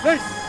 Face!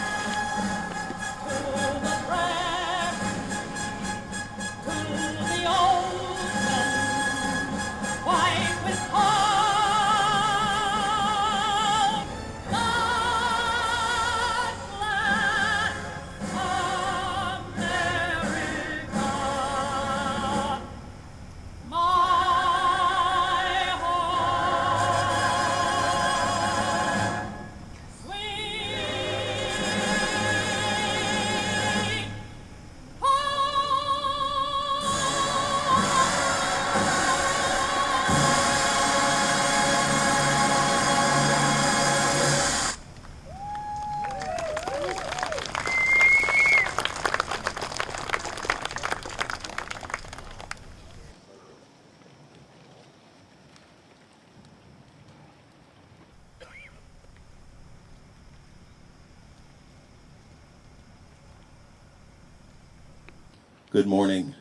Good morning.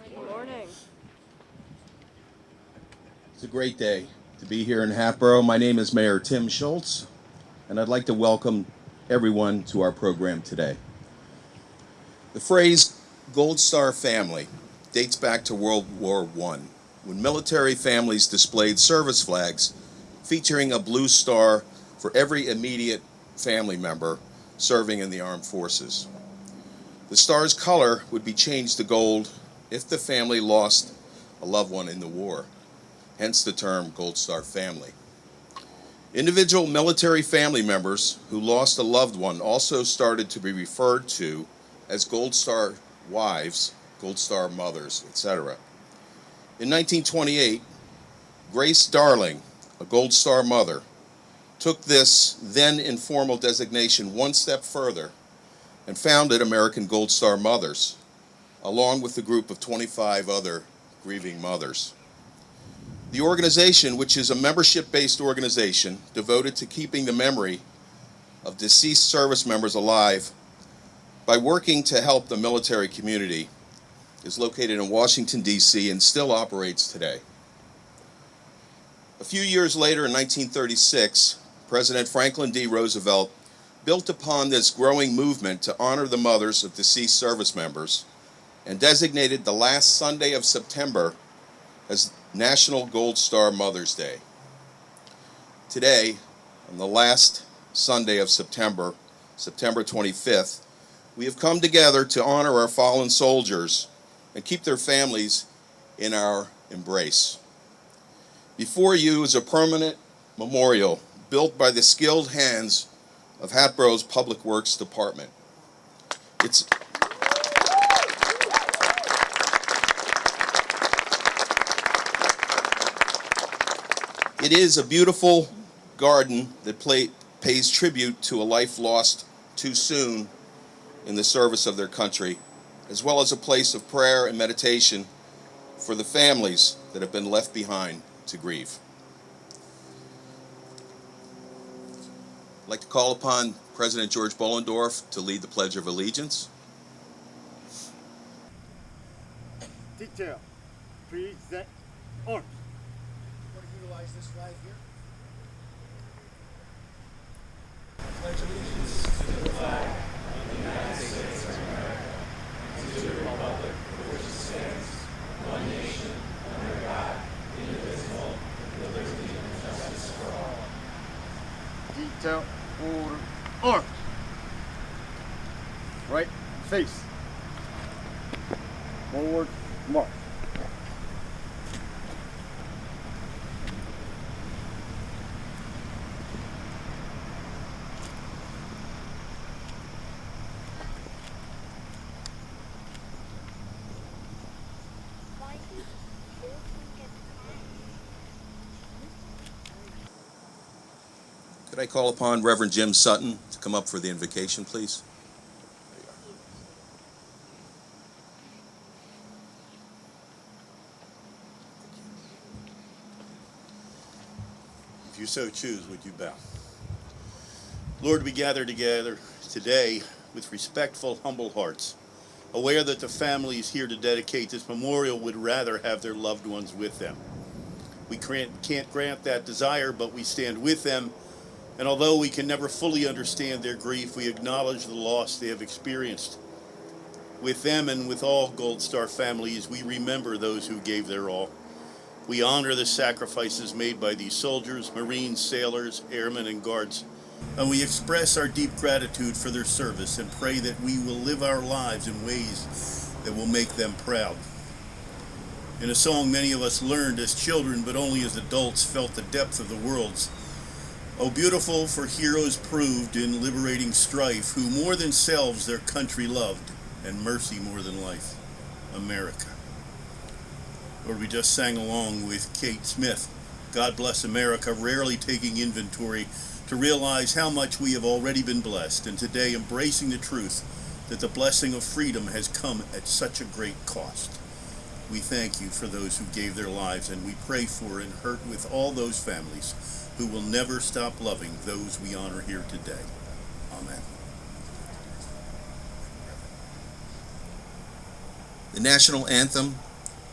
Good morning. It's a great day to be here in Hatboro. My name is Mayor Tim Schultz, and I'd like to welcome everyone to our program today. The phrase Gold Star family dates back to World War I, when military families displayed service flags featuring a blue star for every immediate family member serving in the armed forces. The star's color would be changed to gold if the family lost a loved one in the war, hence the term Gold Star family. Individual military family members who lost a loved one also started to be referred to as Gold Star wives, Gold Star mothers, etc. In 1928, Grace Darling, a Gold Star mother, took this then informal designation one step further and founded American Gold Star Mothers, along with a group of 25 other grieving mothers. The organization, which is a membership-based organization devoted to keeping the memory of deceased service members alive by working to help the military community, is located in Washington, D.C. and still operates today. A few years later, in 1936, President Franklin D. Roosevelt built upon this growing movement to honor the mothers of deceased service members and designated the last Sunday of September as National Gold Star Mother's Day. Today, on the last Sunday of September, September 25th, we have come together to honor our fallen soldiers and keep their families in our embrace. Before you is a permanent memorial built by the skilled hands of Hatboro's Public Works Department. It is a beautiful garden that pays tribute to a life lost too soon in the service of their country, as well as a place of prayer and meditation for the families that have been left behind to grieve. I'd like to call upon President George Bollendorf to lead the Pledge of Allegiance. Detail. Present arms. Want to utilize this flag here? Pledge allegiance to the flag of the United States of America and to the republic for which it stands, one nation, under God, indivisible, with liberty and justice for all. Detail. Order. Arms. Right. Face. Forward. March. Could I call upon Reverend Jim Sutton to come up for the invocation, please? If you so choose, would you bow? Lord, we gather together today with respectful, humble hearts, aware that the families here to dedicate this memorial would rather have their loved ones with them. We can't grant that desire, but we stand with them And although we can never fully understand their grief, we acknowledge the loss they have experienced. With them and with all Gold Star families, we remember those who gave their all. We honor the sacrifices made by these soldiers, Marines, sailors, airmen, and guards. And we express our deep gratitude for their service and pray that we will live our lives in ways that will make them proud. In a song many of us learned as children, but only as adults felt the depth of the world's. Oh, beautiful for heroes proved in liberating strife, who more than selves their country loved, and mercy more than life, America. Lord, we just sang along with Kate Smith, God Bless America, rarely taking inventory to realize how much we have already been blessed, and today embracing the truth that the blessing of freedom has come at such a great cost. We thank you for those who gave their lives, and we pray for and hurt with all those families who will never stop loving those we honor here today. Amen. The national anthem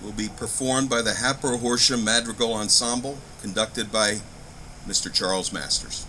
will be performed by the Hatboro Boy Madrigal Ensemble, conducted by Mr. Charles Masters.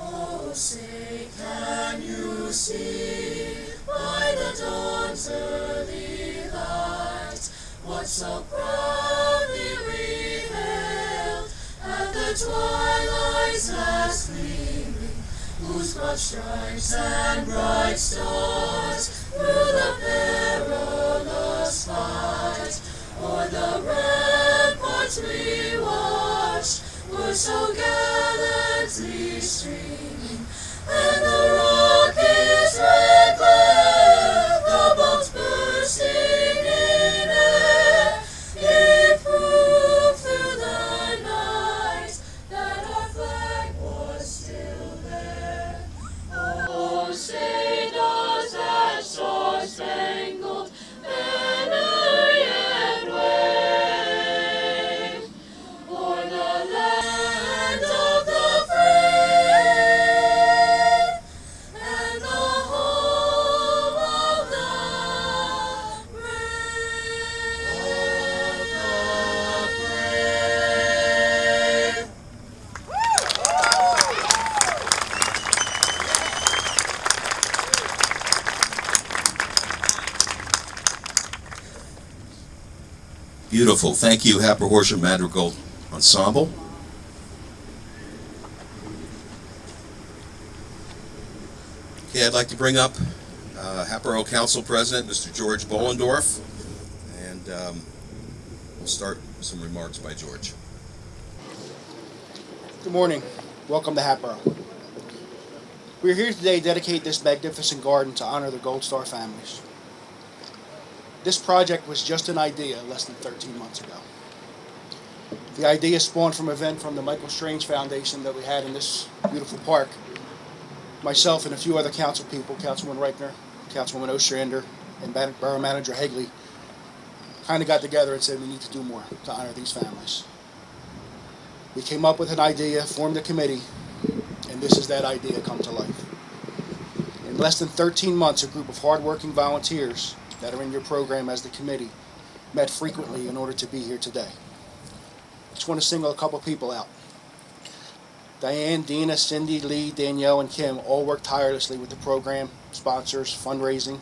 Oh, say, can you see by the dawn's early light what so proudly we hailed at the twilight's last gleaming, whose broad stripes and bright stars through the perilous fight o'er the ramparts we watched were so gallantly streaming, and the rocket's red glare, the bombs bursting in air, gave proof through the night that our flag was still there. Oh, say does that star-spangled banner yet wave o'er the land of the free and the home of the brave. Beautiful. Thank you, Hatboro Boy Madrigal Ensemble. Okay, I'd like to bring up Hatboro Council President, Mr. George Bollendorf, and we'll start with some remarks by George. Good morning. Welcome to Hatboro. We are here today to dedicate this magnificent garden to honor the Gold Star families. This project was just an idea less than 13 months ago. The idea spawned from an event from the Michael Strange Foundation that we had in this beautiful park. Myself and a few other council people, Councilman Reichner, Councilwoman Ostrander, and Borough Manager Hegley, kind of got together and said we need to do more to honor these families. We came up with an idea, formed a committee, and this is that idea come to life. In less than 13 months, a group of hardworking volunteers that are in your program as the committee met frequently in order to be here today. I just want to single a couple people out. Diane, Dina, Cindy, Lee, Danielle, and Kim all worked tirelessly with the program, sponsors, fundraising,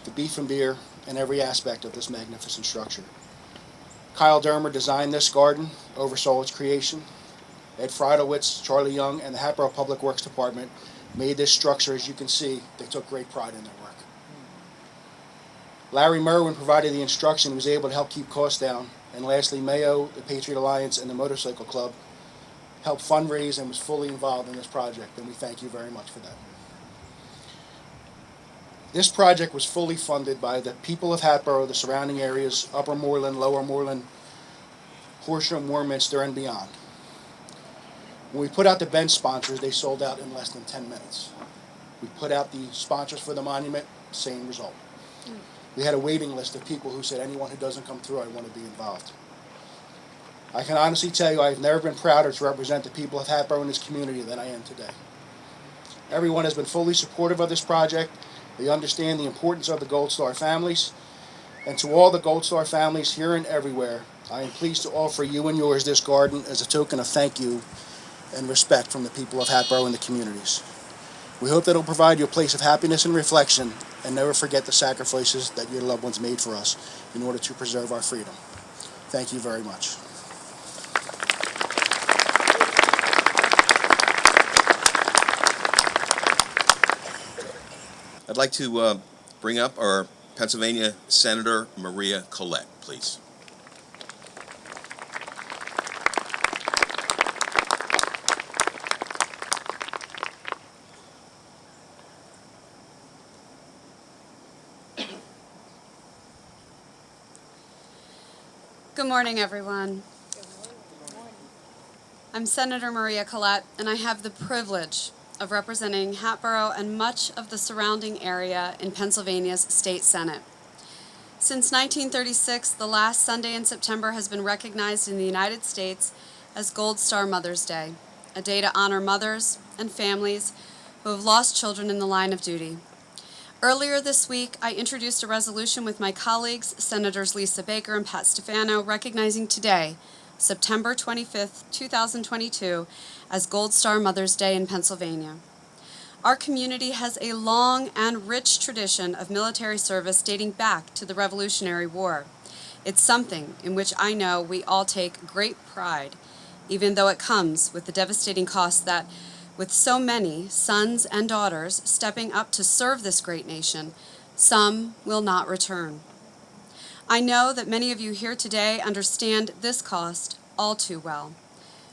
the beef and beer, and every aspect of this magnificent structure. Kyle Dermer designed this garden, oversaw its creation. Ed Friedowitz, Charlie Young, and the Hatboro Public Works Department made this structure. As you can see, they took great pride in their work. Larry Merwin provided the instruction and was able to help keep costs down. And lastly, Mayo, the Patriot Alliance, and the Motorcycle Club helped fundraise and was fully involved in this project, and we thank you very much for that. This project was fully funded by the people of Hatboro, the surrounding areas, Upper Moreland, Lower Moreland, Horsham, Warminster, and beyond. When we put out the bench sponsors, they sold out in less than 10 minutes. We put out the sponsors for the monument, same result. We had a waiting list of people who said, anyone who doesn't come through, I want to be involved. I can honestly tell you I've never been prouder to represent the people of Hatboro in this community than I am today. Everyone has been fully supportive of this project, They understand the importance of the Gold Star families. And to all the Gold Star families here and everywhere, I am pleased to offer you and yours this garden as a token of thank you and respect from the people of Hatboro and the communities. We hope that it will provide you a place of happiness and reflection, and never forget the sacrifices that your loved ones made for us in order to preserve our freedom. Thank you very much. I'd like to bring up our Pennsylvania Senator Maria Collette, please. Good morning, everyone. I'm Senator Maria Collette, and I have the privilege of representing Hatboro and much of the surrounding area in Pennsylvania's state Senate. Since 1936, the last Sunday in September has been recognized in the United States as Gold Star Mother's Day, a day to honor mothers and families who have lost children in the line of duty. Earlier this week, I introduced a resolution with my colleagues, Senators Lisa Baker and Pat Stefano, recognizing today, September 25th, 2022, as Gold Star Mother's Day in Pennsylvania. Our community has a long and rich tradition of military service dating back to the Revolutionary War. It's something in which I know we all take great pride, even though it comes with the devastating cost that, with so many sons and daughters stepping up to serve this great nation, some will not return. I know that many of you here today understand this cost all too well,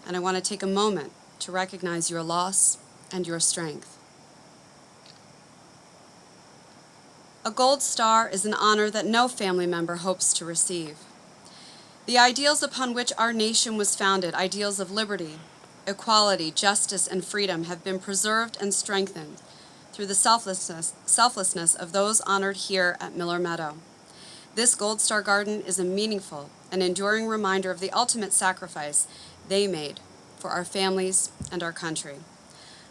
and I want to take a moment to recognize your loss and your strength. A Gold Star is an honor that no family member hopes to receive. The ideals upon which our nation was founded, ideals of liberty, equality, justice, and freedom, have been preserved and strengthened through the selflessness of those honored here at Miller Meadow. This Gold Star Garden is a meaningful and enduring reminder of the ultimate sacrifice they made for our families and our country.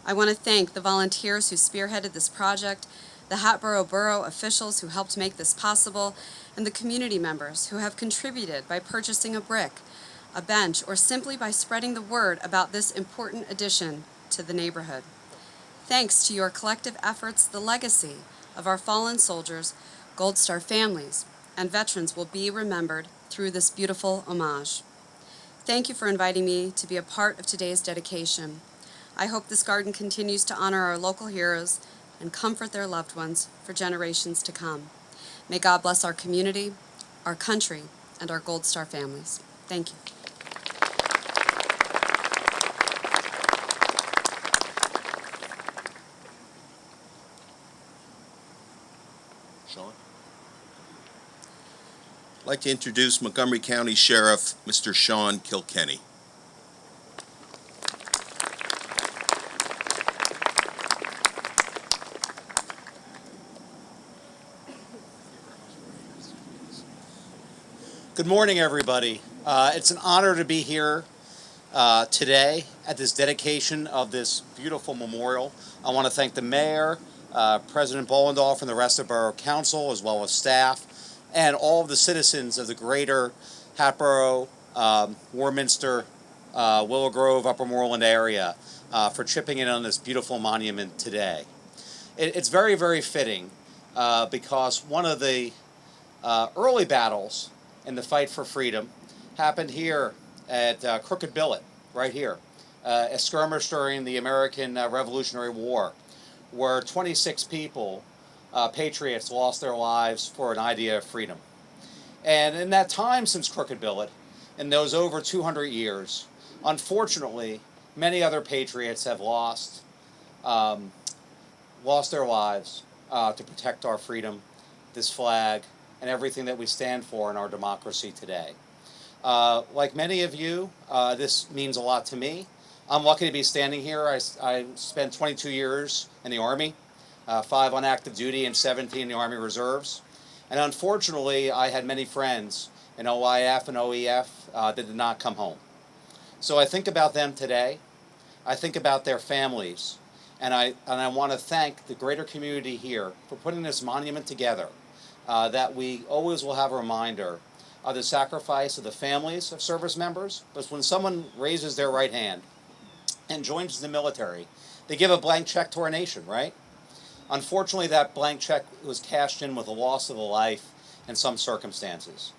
I want to thank the volunteers who spearheaded this project, the Hatboro Borough officials who helped make this possible, and the community members who have contributed by purchasing a brick, a bench, or simply by spreading the word about this important addition to the neighborhood. Thanks to your collective efforts, the legacy of our fallen soldiers, Gold Star families, and veterans will be remembered through this beautiful homage. Thank you for inviting me to be a part of today's dedication. I hope this garden continues to honor our local heroes and comfort their loved ones for generations to come. May God bless our community, our country, and our Gold Star families. Thank you. Sean? I'd like to introduce Montgomery County Sheriff, Mr. Sean Kilkenny. Good morning, everybody. It's an honor to be here today at this dedication of this beautiful memorial. I want to thank the mayor, President Bollendorf, and the rest of Borough Council, as well as staff, and all of the citizens of the greater Hatboro, Warminster, Willow Grove, Upper Moreland area for chipping in on this beautiful monument today. It's very, very fitting because one of the early battles in the fight for freedom happened here at Crooked Billet, right here, a skirmish during the American Revolutionary War, where 26 people, patriots, lost their lives for an idea of freedom. And in that time since Crooked Billet, in those over 200 years, unfortunately, many other patriots have lost their lives to protect our freedom, this flag, and everything that we stand for in our democracy today. Like many of you, this means a lot to me. I'm lucky to be standing here. I spent 22 years in the Army, 5 on active duty and 17 in the Army Reserves. And unfortunately, I had many friends in OIF and OEF that did not come home. So I think about them today. I think about their families. And I want to thank the greater community here for putting this monument together, that we always will have a reminder of the sacrifice of the families of service members. But when someone raises their right hand and joins the military, they give a blank check to our nation, right? Unfortunately, that blank check was cashed in with the loss of a life in some circumstances.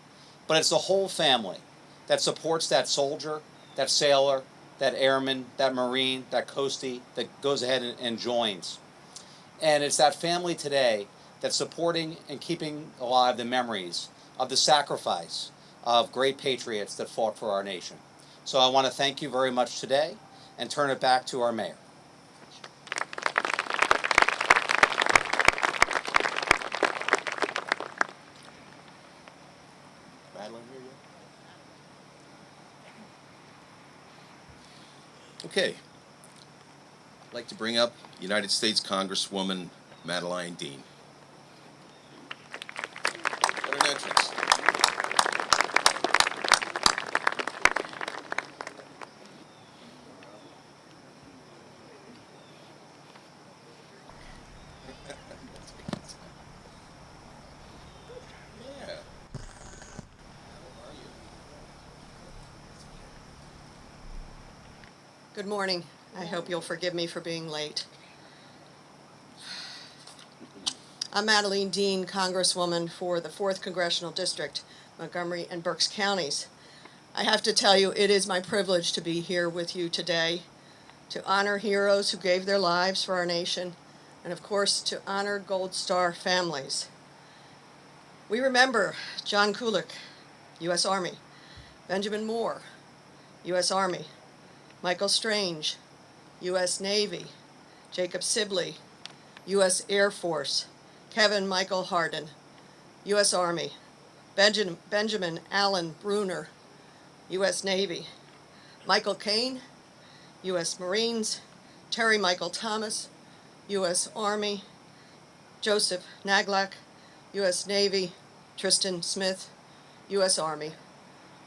But it's the whole family that supports that soldier, that sailor, that airman, that Marine, that coastie that goes ahead and joins. And it's that family today that's supporting and keeping alive the memories of the sacrifice of great patriots that fought for our nation. So I want to thank you very much today and turn it back to our mayor. Okay. I'd like to bring up United States Congresswoman Madeline Dean. What an entrance. Yeah. How are you? Good morning. I hope you'll forgive me for being late. I'm Madeline Dean, Congresswoman for the 4th Congressional District, Montgomery and Berks counties. I have to tell you, it is my privilege to be here with you today to honor heroes who gave their lives for our nation, and of course, to honor Gold Star families. We remember John Kulik, U.S. Army, Benjamin Moore, U.S. Army, Michael Strange, U.S. Navy, Jacob Sibley, U.S. Air Force, Kevin Michael Hardin, U.S. Army, Benjamin Allen Bruner, U.S. Navy, Michael Caine, U.S. Marines, Terry Michael Thomas, U.S. Army, Joseph Naglak, U.S. Navy, Tristan Smith, U.S. Army,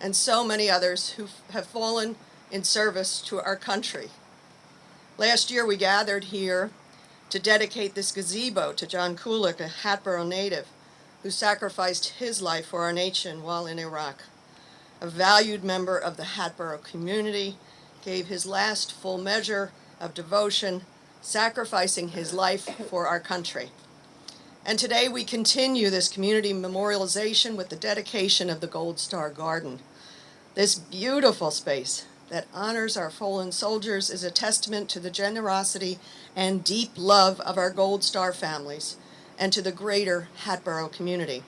and so many others who have fallen in service to our country. Last year we gathered here to dedicate this gazebo to John Kulik, a Hatboro native who sacrificed his life for our nation while in Iraq. A valued member of the Hatboro community, gave his last full measure of devotion, sacrificing his life for our country. And today we continue this community memorialization with the dedication of the Gold Star Garden. This beautiful space that honors our fallen soldiers is a testament to the generosity and deep love of our Gold Star families and to the greater Hatboro community.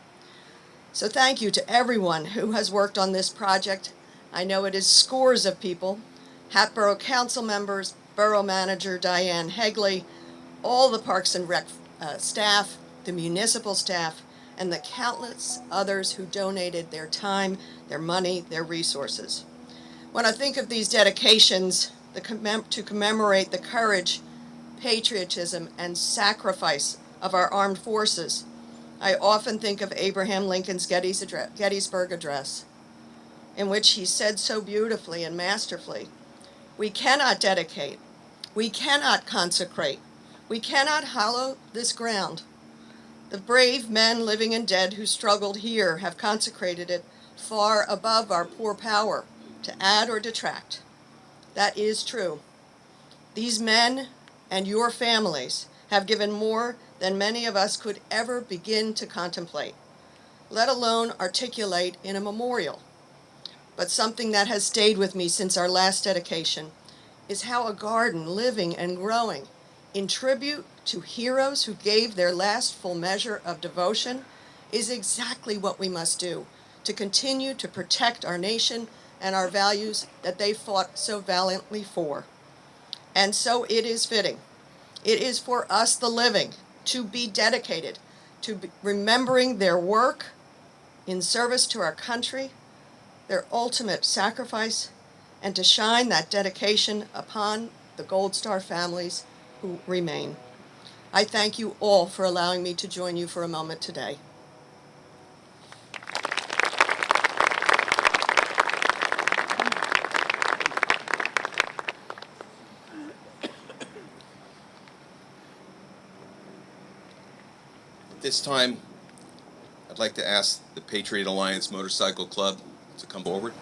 So thank you to everyone who has worked on this project. I know it is scores of people, Hatboro Council members, Borough Manager Diane Hegley, all the Parks and Rec staff, the municipal staff, and the countless others who donated their time, their money, their resources. When I think of these dedications to commemorate the courage, patriotism, and sacrifice of our armed forces, I often think of Abraham Lincoln's Gettysburg Address, in which he said so beautifully and masterfully, "We cannot dedicate, we cannot consecrate, we cannot hallow this ground. The brave men living and dead who struggled here have consecrated it far above our poor power to add or detract." That is true. These men and your families have given more than many of us could ever begin to contemplate, let alone articulate in a memorial. But something that has stayed with me since our last dedication is how a garden living and growing in tribute to heroes who gave their last full measure of devotion is exactly what we must do to continue to protect our nation and our values that they fought so valiantly for. And so it is fitting. It is for us, the living, to be dedicated to remembering their work in service to our country, their ultimate sacrifice, and to shine that dedication upon the Gold Star families who remain. I thank you all for allowing me to join you for a moment today. this time, I'd like to ask the Patriot Alliance Motorcycle Club to come forward.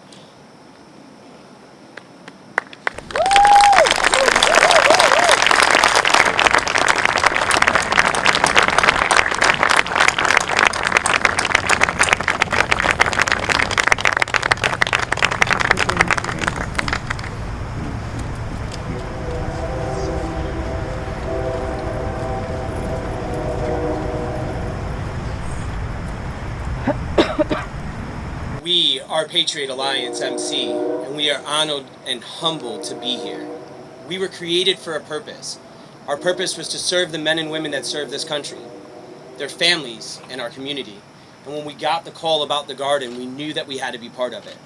We are Patriot Alliance MC, and we are honored and humbled to be here. We were created for a purpose. Our purpose was to serve the men and women that serve this country, their families, and our community. And when we got the call about the garden, we knew that we had to be part of it.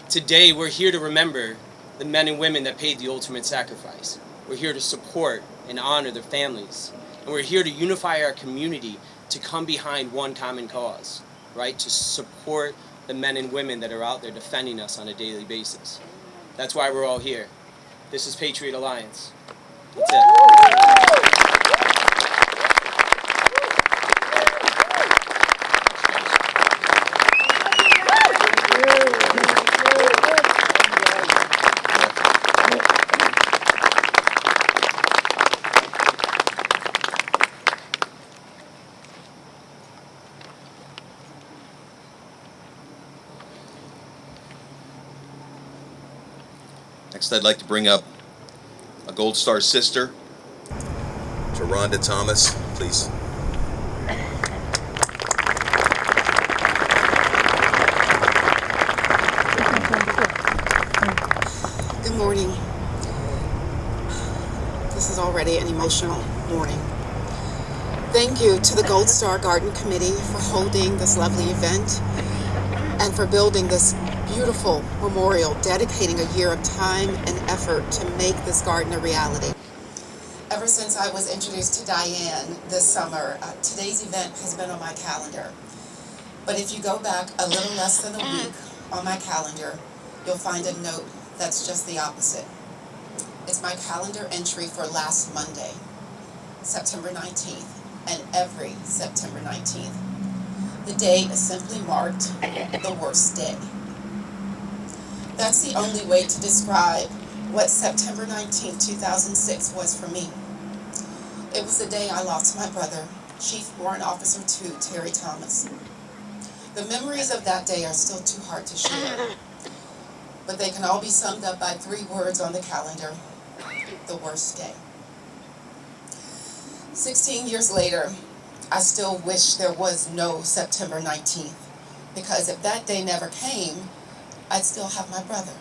Today, we're here to remember the men and women that paid the ultimate sacrifice. We're here to support and honor their families. And we're here to unify our community to come behind one common cause, right? To support the men and women that are out there defending us on a daily basis. That's why we're all here. This is Patriot Alliance. That's it. Next, I'd like to bring up a Gold Star sister, Rhonda Thomas, please. Good morning. This is already an emotional morning. Thank you to the Gold Star Garden Committee for holding this lovely event and for building this beautiful memorial, dedicating a year of time and effort to make this garden a reality. Ever since I was introduced to Diane this summer, today's event has been on my calendar. But if you go back a little less than a week on my calendar, you'll find a note that's just the opposite. It's my calendar entry for last Monday, September 19th, and every September 19th. The day is simply marked the worst day. That's the only way to describe what September 19, 2006 was for me. It was the day I lost my brother, Chief Warrant Officer 2, Terry Thomas. The memories of that day are still too hard to share, but they can all be summed up by 3 words on the calendar: the worst day. 16 years later, I still wish there was no September 19th, because if that day never came, I'd still have my brother.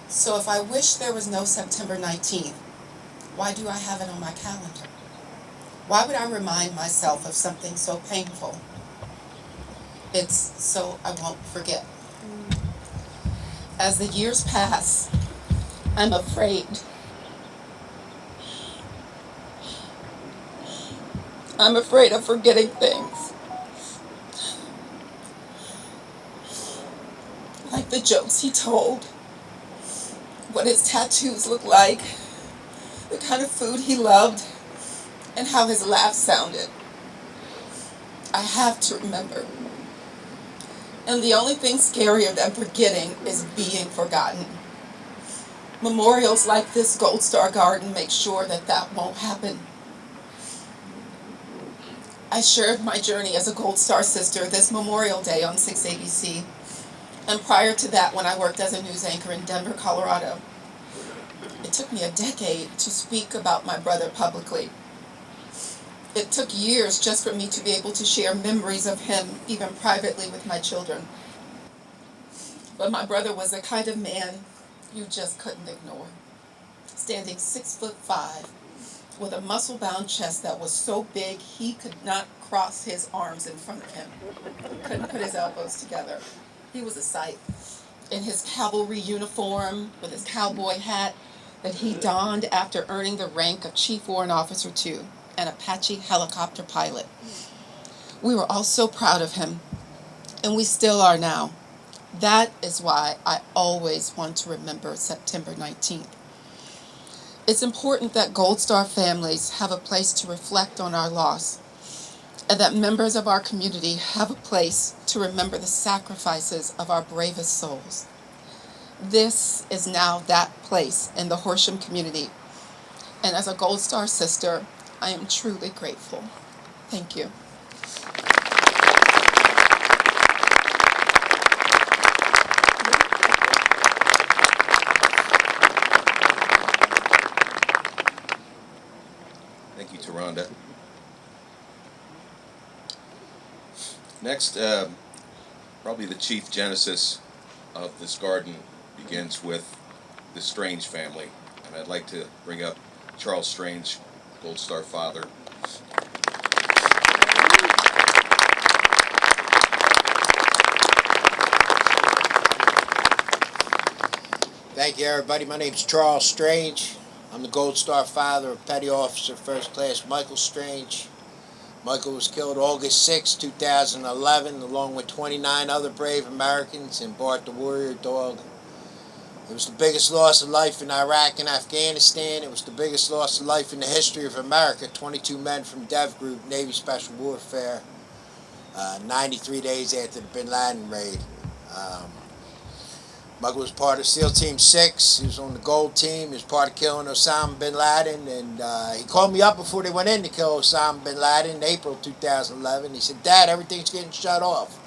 So if I wish there was no September 19th, why do I have it on my calendar? Why would I remind myself of something so painful? It's so I won't forget. As the years pass, I'm afraid. I'm afraid of forgetting things. Like the jokes he told, what his tattoos looked like, the kind of food he loved, and how his laugh sounded. I have to remember. And the only thing scarier than forgetting is being forgotten. Memorials like this Gold Star Garden make sure that that won't happen. I shared my journey as a Gold Star sister this Memorial Day on 6ABC. And prior to that, when I worked as a news anchor in Denver, Colorado. It took me a decade to speak about my brother publicly. It took years just for me to be able to share memories of him, even privately, with my children. But my brother was the kind of man you just couldn't ignore. Standing 6'5", with a muscle-bound chest that was so big he could not cross his arms in front of him. He couldn't put his elbows together. He was a sight. In his cavalry uniform, with his cowboy hat that he donned after earning the rank of Chief Warrant Officer 2, an Apache helicopter pilot. We were all so proud of him, and we still are now. That is why I always want to remember September 19th. It's important that Gold Star families have a place to reflect on our loss. and that members of our community have a place to remember the sacrifices of our bravest souls. This is now that place in the Horsham community, and as a Gold Star sister, I am truly grateful. Thank you. Thank you, Taronda. Next, probably the chief genesis of this garden begins with the Strange family. And I'd like to bring up Charles Strange, Gold Star father. Thank you, everybody. My name's Charles Strange. I'm the Gold Star father of Petty Officer First Class Michael Strange. Michael was killed August 6, 2011, along with 29 other brave Americans and Bart the Warrior Dog. It was the biggest loss of life in Iraq and Afghanistan. It was the biggest loss of life in the history of America. 22 men from Dev Group, Navy Special Warfare, 93 days after the Bin Laden raid. Michael was part of SEAL Team 6. He was on the gold team. He was part of killing Osama bin Laden. And he called me up before they went in to kill Osama bin Laden in April 2011. He said, "Dad, everything's getting shut off."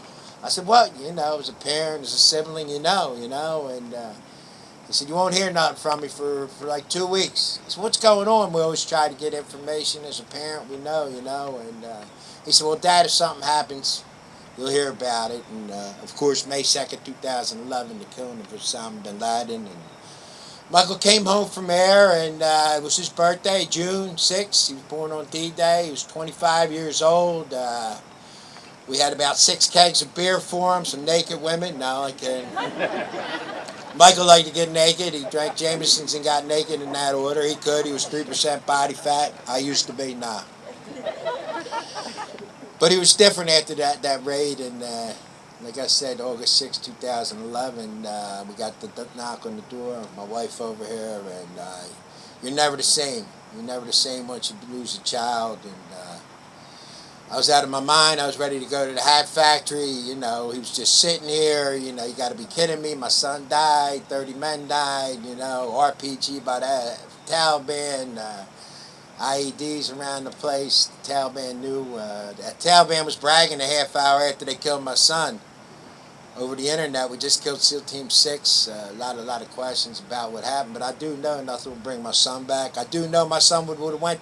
I said, "What?" You know, as a parent, as a sibling, you know. And he said, "You won't hear nothing from me for like 2 weeks." I said, "What's going on?" We always try to get information as a parent. We know, you know. And he said, "Well, Dad, if something happens, you'll hear about it." And of course, May 2nd, 2011, the killing of Osama bin Laden. And Michael came home from there, and it was his birthday, June 6th. He was born on D-Day. He was 25 years old. We had about 6 kegs of beer for him, some naked women. No, I kidding. Michael liked to get naked. He drank Jameson's and got naked in that order. He could. He was 3% body fat. I used to be, nah. But he was different after that raid, and like I said, August 6, 2011, we got the knock on the door, my wife over here, and you're never the same. You're never the same once you lose a child. And I was out of my mind. I was ready to go to the hat factory. You know, he was just sitting here. You know, you got to be kidding me. My son died. 30 men died. You know, RPG by the Taliban. IEDs around the place. The Taliban knew. The Taliban was bragging a half hour after they killed my son over the internet. We just killed SEAL Team 6. A lot of questions about what happened. But I do know nothing will bring my son back. I do know my son would have went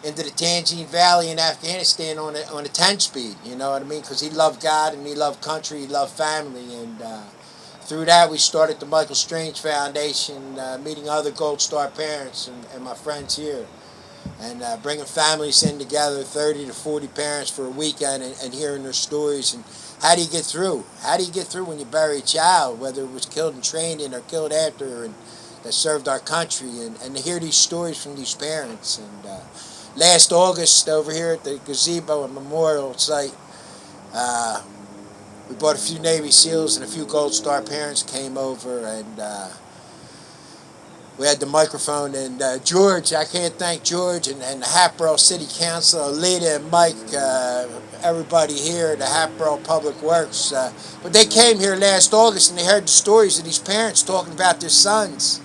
into the Tangine Valley in Afghanistan on a 10-speed. You know what I mean? Because he loved God and he loved country. He loved family. And through that, we started the Michael Strange Foundation, meeting other Gold Star parents and my friends here. And bringing families in together, 30 to 40 parents for a weekend, and hearing their stories. And how do you get through? How do you get through when you bury a child, whether it was killed in training or killed after, and that served our country? And to hear these stories from these parents. And last August, over here at the gazebo and memorial site, we brought a few Navy SEALs and a few Gold Star parents came over, and we had the microphone, and George, I can't thank George and the Hatboro City Council, Alita and Mike, everybody here, the Hatboro Public Works. But they came here last August, and they heard the stories of these parents talking about their sons.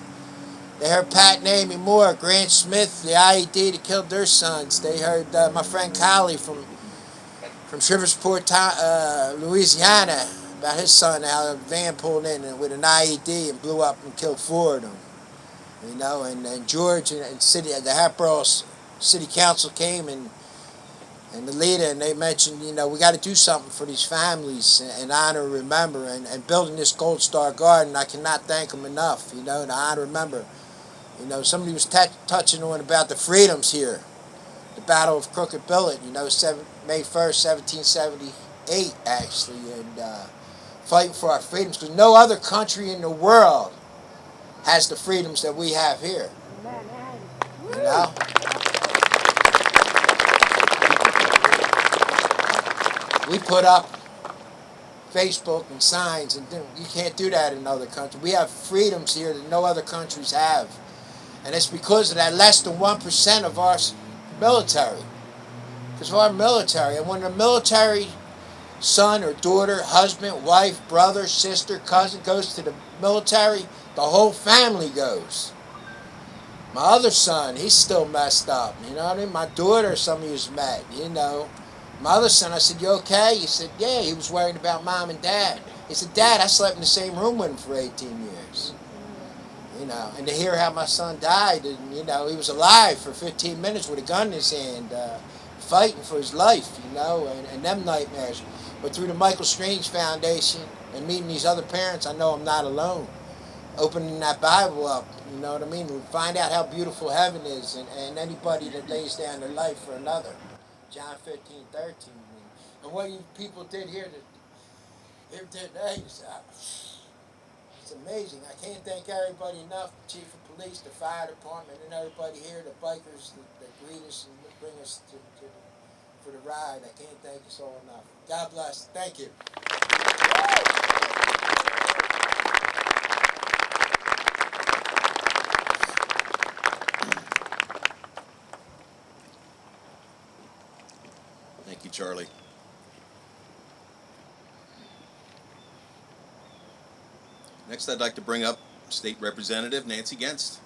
They heard Pat and Amy Moore, Grant Smith, the IED that killed their sons. They heard my friend Collie from Shiversport, Louisiana, about his son, how a van pulled in with an IED and blew up and killed 4 of them. You know, and George and the Hatboro City Council came, and the leader, and they mentioned, you know, we got to do something for these families and honor and remember, and building this Gold Star Garden. I cannot thank them enough, you know, to honor and remember. You know, somebody was touching on about the freedoms here, the Battle of Crooked Billet, you know, May 1st, 1778, actually, and fighting for our freedoms, because no other country in the world has the freedoms that we have here. You know? We put up Facebook and signs, and you can't do that in other countries. We have freedoms here that no other countries have. And it's because of that less than 1% of our military. Because of our military. And when the military son or daughter, husband, wife, brother, sister, cousin goes to the military, the whole family goes. My other son, he's still messed up. You know what I mean? My daughter, some of you's met, you know. My other son, I said, you okay? He said, yeah, he was worried about mom and dad. He said, Dad, I slept in the same room with him for 18 years. You know, and to hear how my son died, and, you know, he was alive for 15 minutes with a gun in his hand, fighting for his life, you know, and them nightmares. But through the Michael Strange Foundation and meeting these other parents, I know I'm not alone. Opening that Bible up, you know what I mean? We find out how beautiful heaven is, and anybody that lays down their life for another. John 15:13. And what you people did here today is it's amazing. I can't thank everybody enough, the chief of police, the fire department, and everybody here, the bikers that greet us and bring us for the ride. I can't thank us all enough. God bless. Thank you. Thank you, Charlie. Next, I'd like to bring up State Representative Nancy Genst.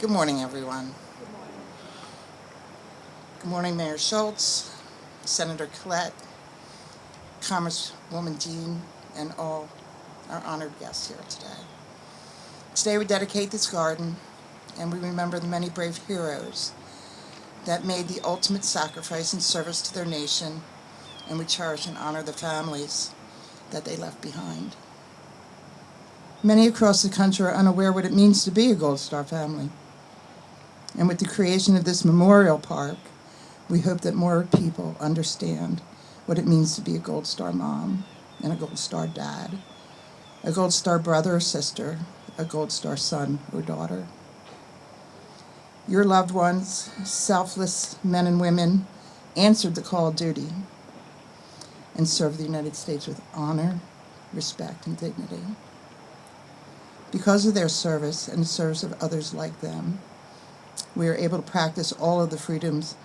Good morning, everyone. Good morning, Mayor Schultz, Senator Collette, Congresswoman Dean, and all our honored guests here today. Today we dedicate this garden, and we remember the many brave heroes that made the ultimate sacrifice in service to their nation, and we cherish and honor the families that they left behind. Many across the country are unaware what it means to be a Gold Star family. And with the creation of this memorial park, we hope that more people understand what it means to be a Gold Star mom and a Gold Star dad, a Gold Star brother or sister, a Gold Star son or daughter. Your loved ones, selfless men and women, answered the call of duty and served the United States with honor, respect, and dignity. Because of their service and the service of others like them, we are able to practice all of the freedoms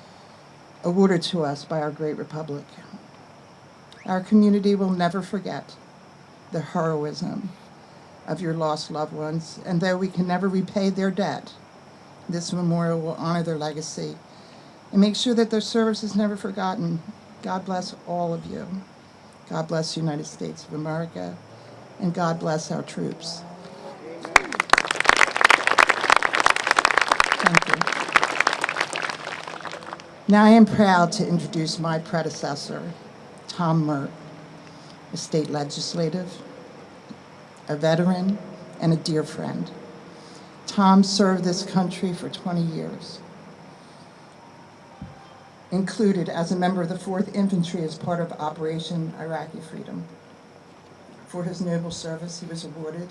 awarded to us by our great republic. Our community will never forget the heroism of your lost loved ones, and though we can never repay their debt, this memorial will honor their legacy and make sure that their service is never forgotten. God bless all of you. God bless the United States of America, and God bless our troops. Thank you. Now I am proud to introduce my predecessor, Tom Mert, a state legislative, a veteran, and a dear friend. Tom served this country for 20 years, included as a member of the 4th Infantry as part of Operation Iraqi Freedom. For his noble service, he was awarded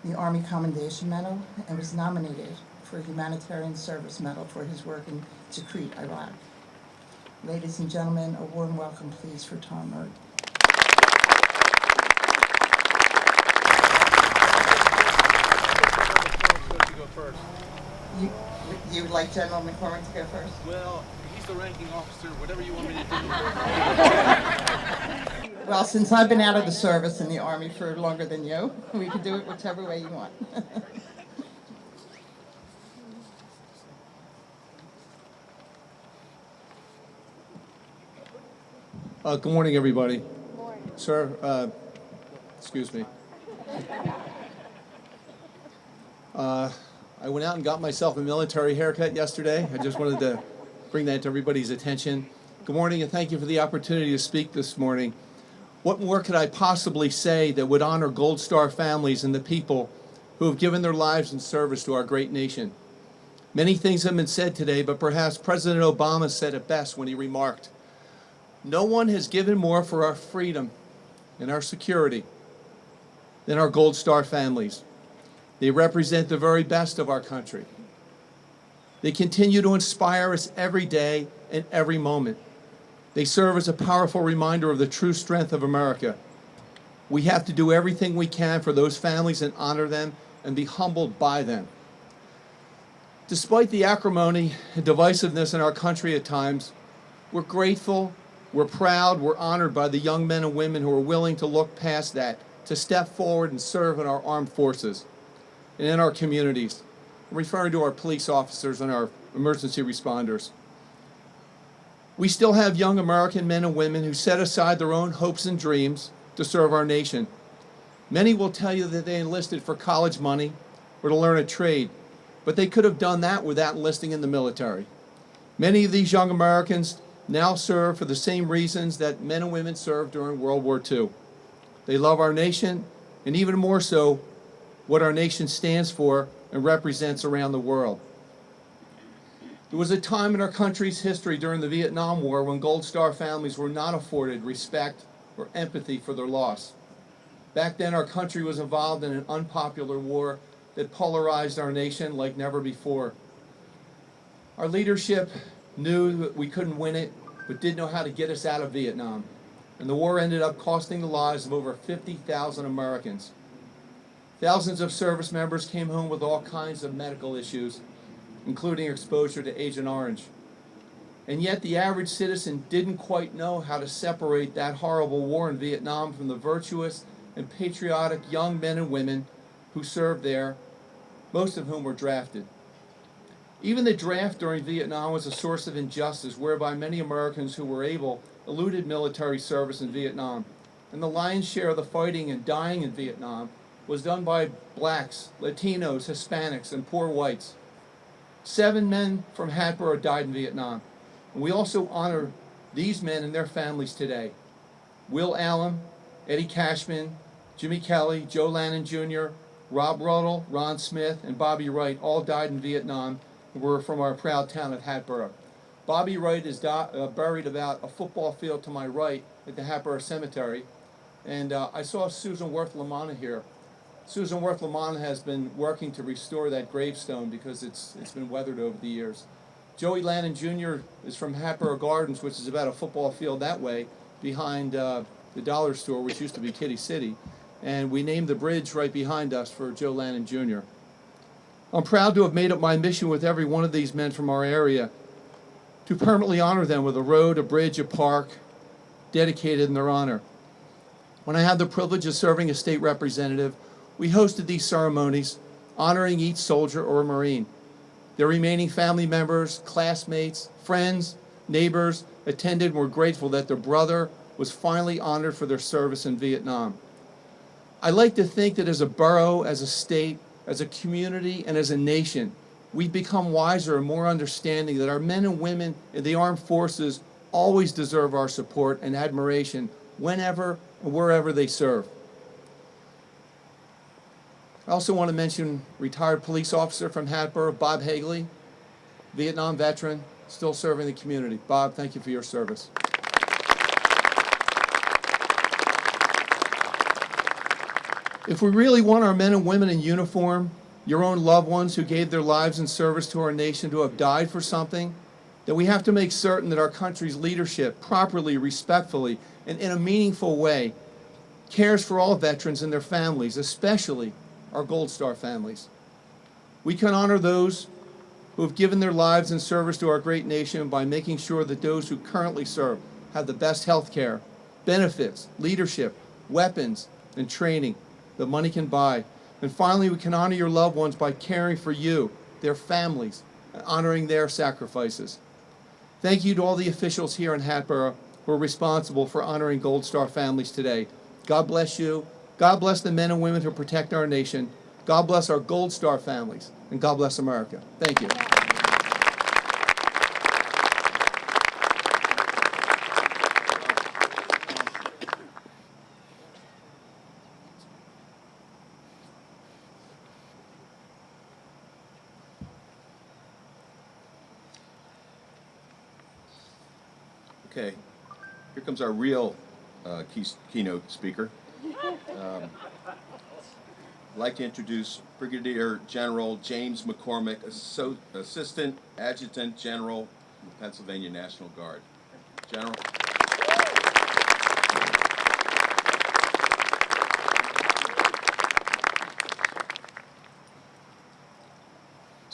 the Army Commendation Medal and was nominated for a Humanitarian Service Medal for his work in Tikrit, Iraq. Ladies and gentlemen, a warm welcome, please, for Tom Mert. You would like General McCormick to go first? Well, he's the ranking officer, whatever you want me to do. Well, since I've been out of the service in the Army for longer than you, we can do it whichever way you want. Good morning, everybody. Good morning. Sir, excuse me. I went out and got myself a military haircut yesterday. I just wanted to bring that to everybody's attention. Good morning, and thank you for the opportunity to speak this morning. What more could I possibly say that would honor Gold Star families and the people who have given their lives in service to our great nation? Many things have been said today, but perhaps President Obama said it best when he remarked, "No one has given more for our freedom and our security than our Gold Star families. They represent the very best of our country. They continue to inspire us every day and every moment. They serve as a powerful reminder of the true strength of America. We have to do everything we can for those families and honor them and be humbled by them. Despite the acrimony and divisiveness in our country at times, we're grateful, we're proud, we're honored by the young men and women who are willing to look past that, to step forward and serve in our armed forces and in our communities. I'm referring to our police officers and our emergency responders. We still have young American men and women who set aside their own hopes and dreams to serve our nation. Many will tell you that they enlisted for college money or to learn a trade, but they could have done that without enlisting in the military. Many of these young Americans now serve for the same reasons that men and women served during World War II. They love our nation, and even more so, what our nation stands for and represents around the world. There was a time in our country's history during the Vietnam War when Gold Star families were not afforded respect or empathy for their loss. Back then, our country was involved in an unpopular war that polarized our nation like never before. Our leadership knew that we couldn't win it, but didn't know how to get us out of Vietnam. And the war ended up costing the lives of over 50,000 Americans. Thousands of service members came home with all kinds of medical issues, including exposure to Agent Orange. And yet the average citizen didn't quite know how to separate that horrible war in Vietnam from the virtuous and patriotic young men and women who served there, most of whom were drafted. Even the draft during Vietnam was a source of injustice, whereby many Americans who were able eluded military service in Vietnam. And the lion's share of the fighting and dying in Vietnam was done by blacks, Latinos, Hispanics, and poor whites. 7 men from Hatboro died in Vietnam. And we also honor these men and their families today. Will Allen, Eddie Cashman, Jimmy Kelly, Joe Lannon Jr., Rob Ruddle, Ron Smith, and Bobby Wright all died in Vietnam and were from our proud town of Hatboro. Bobby Wright is buried about a football field to my right at the Hatboro Cemetery. And I saw Susan Worth Lamanna here. Susan Worth Lamanna has been working to restore that gravestone because it's been weathered over the years. Joey Lannon Jr. is from Hatboro Gardens, which is about a football field that way, behind the dollar store, which used to be Kitty City. And we named the bridge right behind us for Joe Lannon Jr. I'm proud to have made it my mission with every one of these men from our area to permanently honor them with a road, a bridge, a park dedicated in their honor. When I had the privilege of serving as state representative, we hosted these ceremonies honoring each soldier or Marine. Their remaining family members, classmates, friends, neighbors attended and were grateful that their brother was finally honored for their service in Vietnam. I like to think that as a borough, as a state, as a community, and as a nation, we've become wiser and more understanding that our men and women in the armed forces always deserve our support and admiration whenever and wherever they serve. I also want to mention retired police officer from Hatboro, Bob Hagley, Vietnam veteran, still serving the community. Bob, thank you for your service. If we really want our men and women in uniform, your own loved ones who gave their lives in service to our nation to have died for something, then we have to make certain that our country's leadership properly, respectfully, and in a meaningful way cares for all veterans and their families, especially our Gold Star families. We can honor those who have given their lives in service to our great nation by making sure that those who currently serve have the best health care, benefits, leadership, weapons, and training that money can buy. And finally, we can honor your loved ones by caring for you, their families, and honoring their sacrifices. Thank you to all the officials here in Hatboro who are responsible for honoring Gold Star families today. God bless you. God bless the men and women who protect our nation. God bless our Gold Star families. And God bless America. Thank you. Okay, here comes our real keynote speaker. I'd like to introduce Brigadier General James McCormick, Assistant Adjutant General of the Pennsylvania National Guard. General.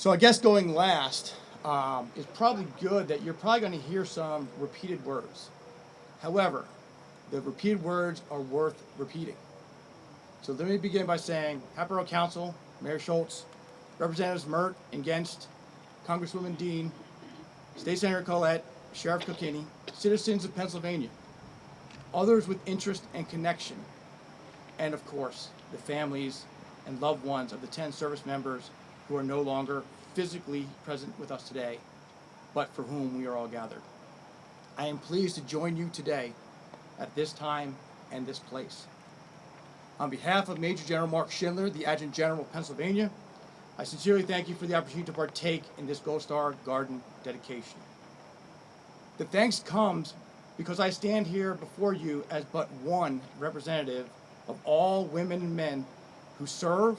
So I guess going last, it's probably good that you're probably going to hear some repeated words. However, the repeated words are worth repeating. So let me begin by saying, Hatboro Council, Mayor Schultz, Representatives Mert and Genst, Congresswoman Dean, State Senator Collette, Sheriff Kilkenny, citizens of Pennsylvania, others with interest and connection, and of course, the families and loved ones of the 10 service members who are no longer physically present with us today, but for whom we are all gathered. I am pleased to join you today at this time and this place. On behalf of Major General Mark Schindler, the Adjutant General of Pennsylvania, I sincerely thank you for the opportunity to partake in this Gold Star Garden dedication. The thanks comes because I stand here before you as but one representative of all women and men who serve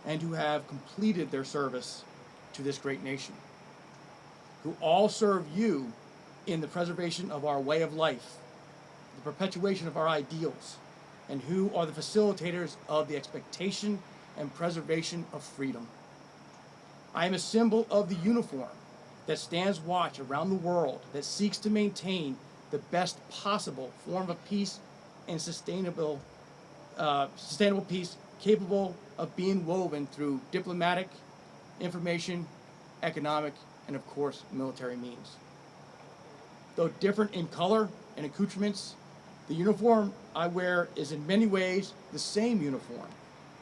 and who have completed their service to this great nation, who all serve you in the preservation of our way of life, the perpetuation of our ideals, and who are the facilitators of the expectation and preservation of freedom. I am a symbol of the uniform that stands watch around the world, that seeks to maintain the best possible form of peace and sustainable peace capable of being woven through diplomatic, information, economic, and of course, military means. Though different in color and accoutrements, the uniform I wear is in many ways the same uniform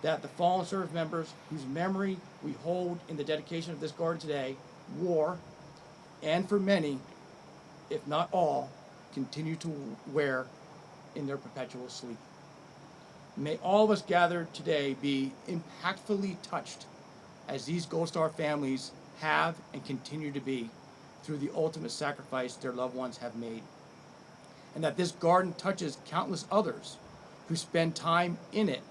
that the fallen service members whose memory we hold in the dedication of this garden today wore, and for many, if not all, continue to wear in their perpetual sleep. May all of us gathered today be impactfully touched as these Gold Star families have and continue to be through the ultimate sacrifice their loved ones have made. And that this garden touches countless others who spend time in it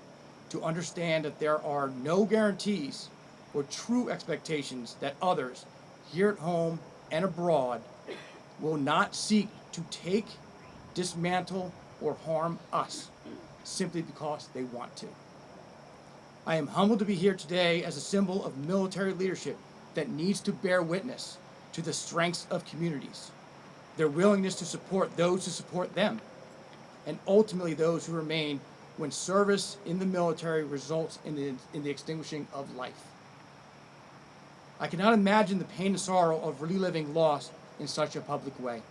to understand that there are no guarantees or true expectations that others here at home and abroad will not seek to take, dismantle, or harm us simply because they want to. I am humbled to be here today as a symbol of military leadership that needs to bear witness to the strengths of communities, their willingness to support those who support them, and ultimately those who remain when service in the military results in the extinguishing of life. I cannot imagine the pain and sorrow of reliving loss in such a public way.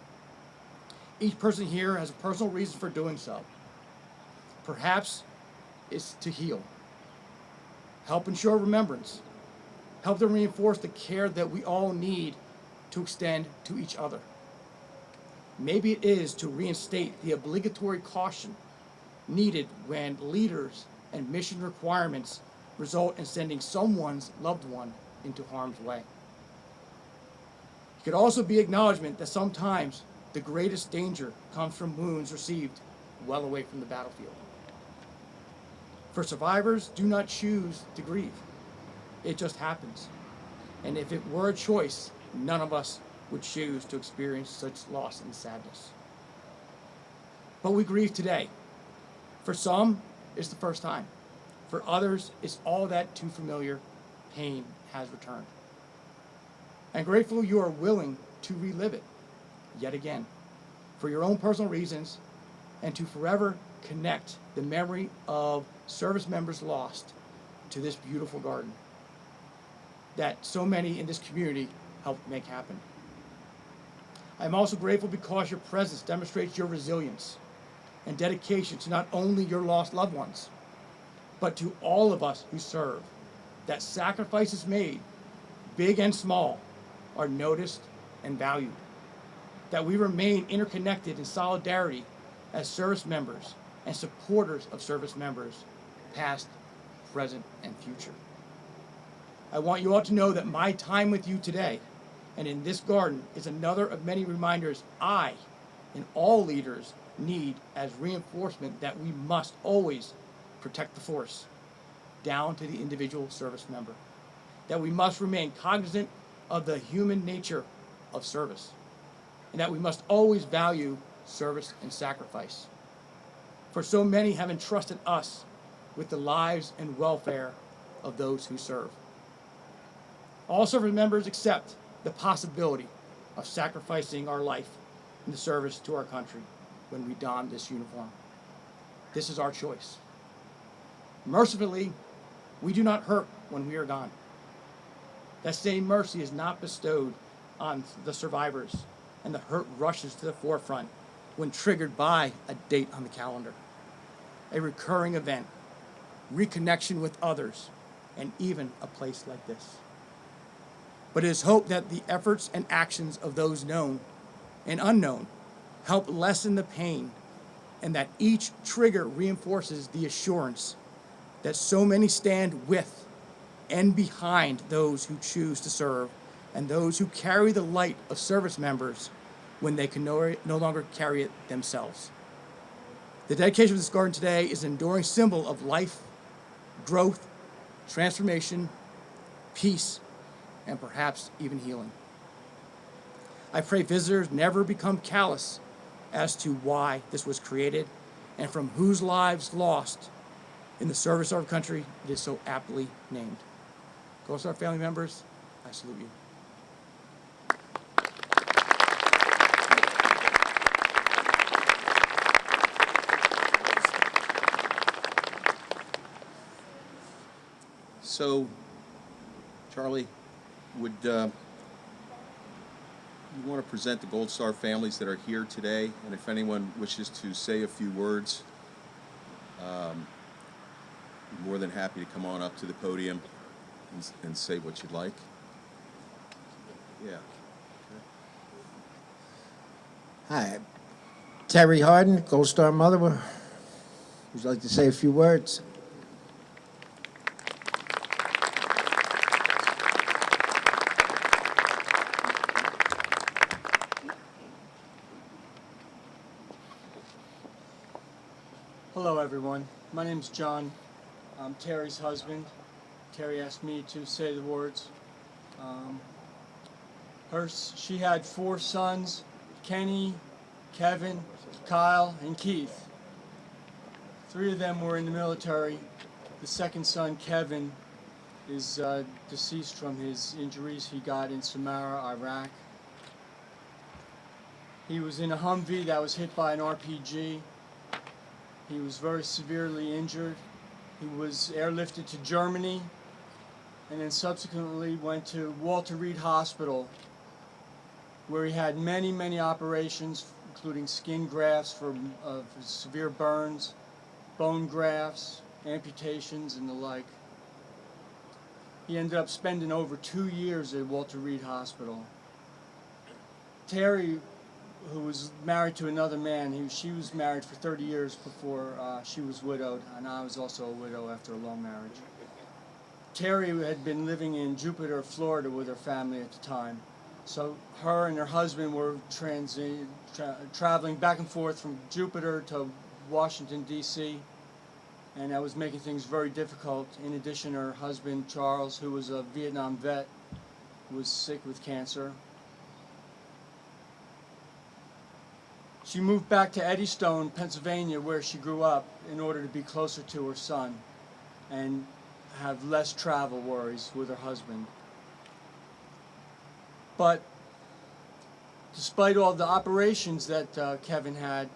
Each person here has a personal reason for doing so. Perhaps it's to heal, help ensure remembrance, help to reinforce the care that we all need to extend to each other. Maybe it is to reinstate the obligatory caution needed when leaders and mission requirements result in sending someone's loved one into harm's way. It could also be acknowledgement that sometimes the greatest danger comes from wounds received well away from the battlefield. For survivors do not choose to grieve. It just happens. And if it were a choice, none of us would choose to experience such loss and sadness. But we grieve today. For some, it's the first time. For others, it's all that too familiar pain has returned. I'm grateful you are willing to relive it yet again for your own personal reasons and to forever connect the memory of service members lost to this beautiful garden that so many in this community helped make happen. I'm also grateful because your presence demonstrates your resilience and dedication to not only your lost loved ones, but to all of us who serve, that sacrifices made, big and small, are noticed and valued, that we remain interconnected in solidarity as service members and supporters of service members, past, present, and future. I want you all to know that my time with you today and in this garden is another of many reminders I and all leaders need as reinforcement that we must always protect the force, down to the individual service member, that we must remain cognizant of the human nature of service, and that we must always value service and sacrifice. For so many have entrusted us with the lives and welfare of those who serve. All service members accept the possibility of sacrificing our life in the service to our country when we don this uniform. This is our choice. Mercifully, we do not hurt when we are gone. That same mercy is not bestowed on the survivors, and the hurt rushes to the forefront when triggered by a date on the calendar, a recurring event, reconnection with others, and even a place like this. But it is hoped that the efforts and actions of those known and unknown help lessen the pain, and that each trigger reinforces the assurance that so many stand with and behind those who choose to serve and those who carry the light of service members when they can no longer carry it themselves. The dedication of this garden today is an enduring symbol of life, growth, transformation, peace, and perhaps even healing. I pray visitors never become callous as to why this was created and from whose lives lost in the service of our country it is so aptly named. Gold Star family members, I salute you. So, Charlie, would you want to present the Gold Star families that are here today? And if anyone wishes to say a few words, I'm more than happy to come on up to the podium and say what you'd like. Yeah. Hi, Terry Harden, Gold Star mother. Would you like to say a few words? Hello, everyone. My name's John. I'm Terry's husband. Terry asked me to say the words. She had 4 sons, Kenny, Kevin, Kyle, and Keith. 3 of them were in the military. The second son, Kevin, is deceased from his injuries he got in Samarra, Iraq. He was in a Humvee that was hit by an RPG. He was very severely injured. He was airlifted to Germany and then subsequently went to Walter Reed Hospital, where he had many, many operations, including skin grafts for severe burns, bone grafts, amputations, and the like. He ended up spending over 2 years at Walter Reed Hospital. Terry, who was married to another man, she was married for 30 years before she was widowed, and I was also a widow after a long marriage. Terry had been living in Jupiter, Florida with her family at the time. So her and her husband were traveling back and forth from Jupiter to Washington, D.C., and that was making things very difficult. In addition, her husband, Charles, who was a Vietnam vet, was sick with cancer. She moved back to Eddystone, Pennsylvania, where she grew up, in order to be closer to her son and have less travel worries with her husband. But despite all the operations that Kevin had,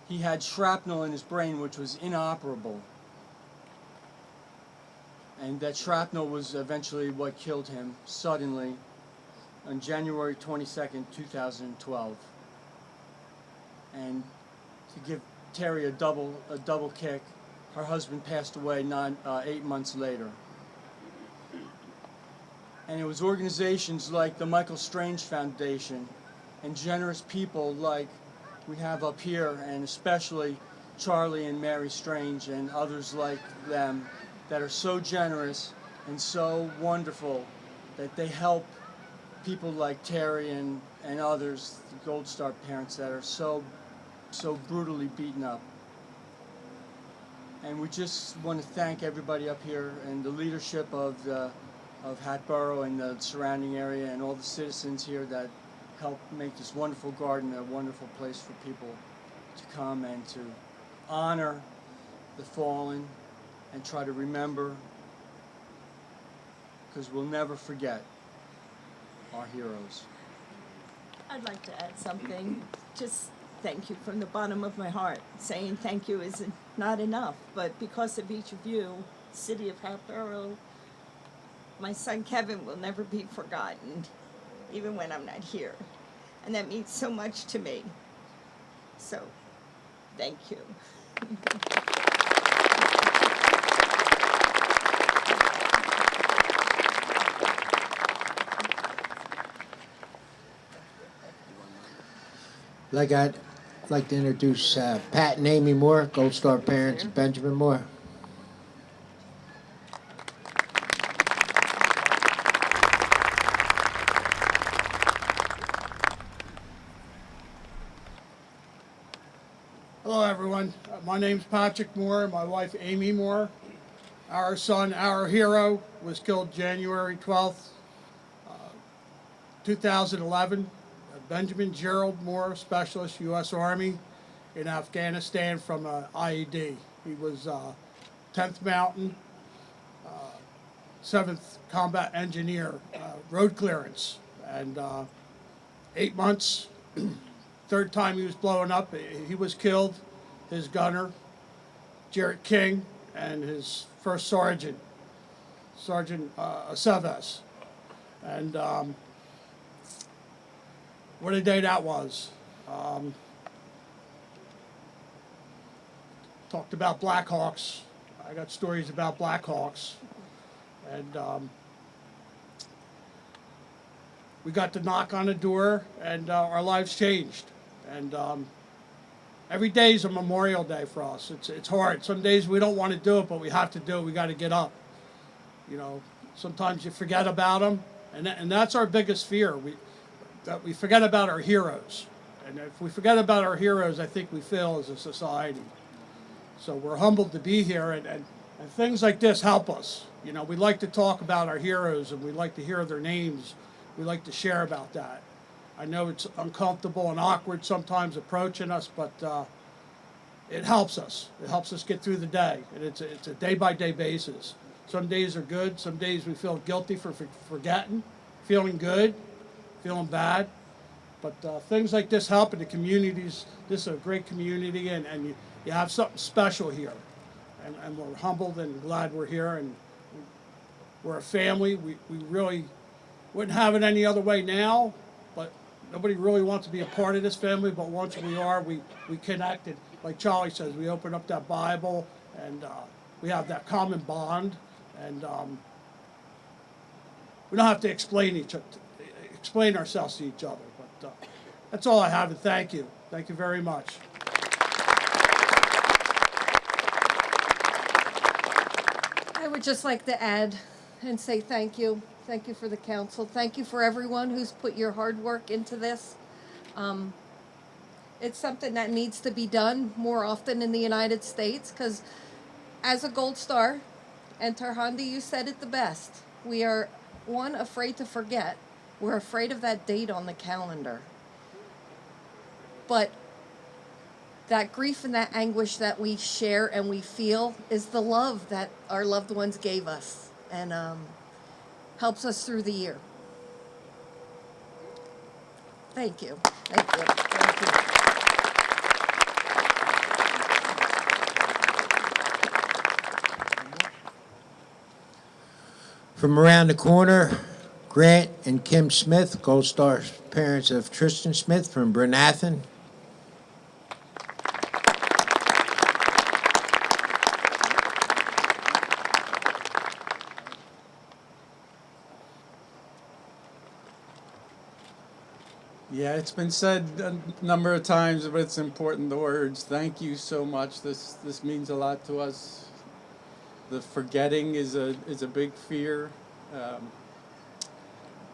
he had shrapnel in his brain which was inoperable. And that shrapnel was eventually what killed him suddenly on January 22nd, 2012. And to give Terry a double kick, her husband passed away 8 months later. And it was organizations like the Michael Strange Foundation and generous people like we have up here, and especially Charlie and Mary Strange and others like them, that are so generous and so wonderful that they help people like Terry and others, the Gold Star parents, that are so brutally beaten up. And we just want to thank everybody up here and the leadership of Hatboro and the surrounding area and all the citizens here that help make this wonderful garden a wonderful place for people to come and to honor the fallen and try to remember, because we'll never forget. our heroes. I'd like to add something. Just thank you from the bottom of my heart. Saying thank you is not enough, but because of each of you, City of Hatboro, my son Kevin will never be forgotten, even when I'm not here. And that means so much to me. So, thank you. I'd like to introduce Pat and Amy Moore, Gold Star parents of Benjamin Moore. Hello, everyone. My name's Patrick Moore, my wife Amy Moore. Our son, our hero, was killed January 12th, 2011. Benjamin Gerald Moore, Specialist, U.S. Army in Afghanistan from an IED. He was 10th Mountain, 7th Combat Engineer, road clearance. And 8 months, third time he was blowing up, he was killed. His gunner, Jarrett King, and his first sergeant, Sergeant Aceves. And what a day that was. Talked about Blackhawks. I got stories about Blackhawks. And we got to knock on the door, and our lives changed. And every day is a Memorial Day for us. It's hard. Some days we don't want to do it, but we have to do it. We got to get up. You know, sometimes you forget about them, and that's our biggest fear. That we forget about our heroes. And if we forget about our heroes, I think we fail as a society. So we're humbled to be here, and things like this help us. You know, we like to talk about our heroes, and we like to hear their names. We like to share about that. I know it's uncomfortable and awkward sometimes approaching us, but it helps us. It helps us get through the day, and it's a day-by-day basis. Some days are good. Some days we feel guilty for forgetting, feeling good, feeling bad. But things like this help in the communities. This is a great community, and you have something special here. And we're humbled and glad we're here, and we're a family. We really wouldn't have it any other way now, but nobody really wants to be a part of this family, but once we are, we connected. Like Charlie says, we open up that Bible, and we have that common bond, and we don't have to explain ourselves to each other. But that's all I have, and thank you. Thank you very much. I would just like to add and say thank you. Thank you for the council. Thank you for everyone who's put your hard work into this. It's something that needs to be done more often in the United States, because as a Gold Star, and Tarhandi, you said it the best, we are, one, afraid to forget. We're afraid of that date on the calendar. But that grief and that anguish that we share and we feel is the love that our loved ones gave us, and helps us through the year. Thank you. Thank you. Thank you. From around the corner, Grant and Kim Smith, Gold Star parents of Tristan Smith from Brenathan. Yeah, it's been said a number of times, but it's important, the words. Thank you so much. This means a lot to us. The forgetting is a big fear.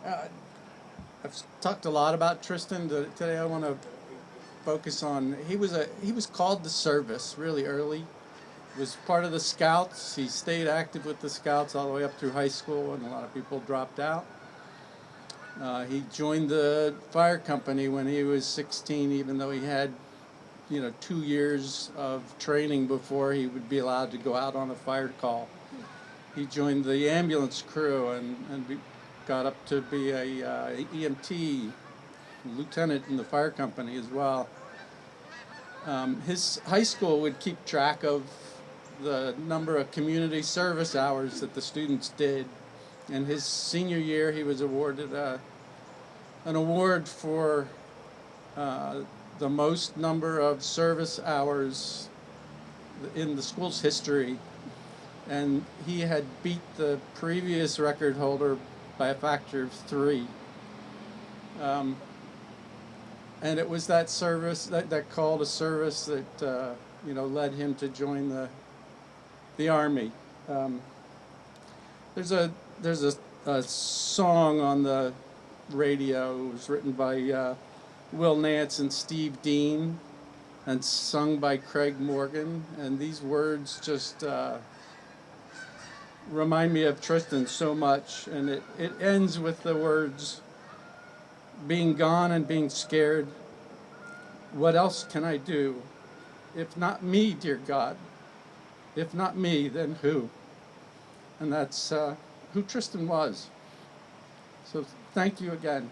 I've talked a lot about Tristan. Today I want to focus on, he was called to service really early. He was part of the Scouts. He stayed active with the Scouts all the way up through high school, and a lot of people dropped out. He joined the fire company when he was 16, even though he had, 2 years of training before he would be allowed to go out on a fire call. He joined the ambulance crew and got up to be a EMT, lieutenant in the fire company as well. His high school would keep track of the number of community service hours that the students did. And his senior year, he was awarded an award for the most number of service hours in the school's history. And he had beat the previous record holder by a factor of 3. And it was that service, that call to service that led him to join the Army. There's a song on the radio. It was written by Will Nance and Steve Dean and sung by Craig Morgan. And these words just remind me of Tristan so much. And it ends with the words, "Being gone and being scared, what else can I do? If not me, dear God. If not me, then who?" And that's who Tristan was. So thank you again.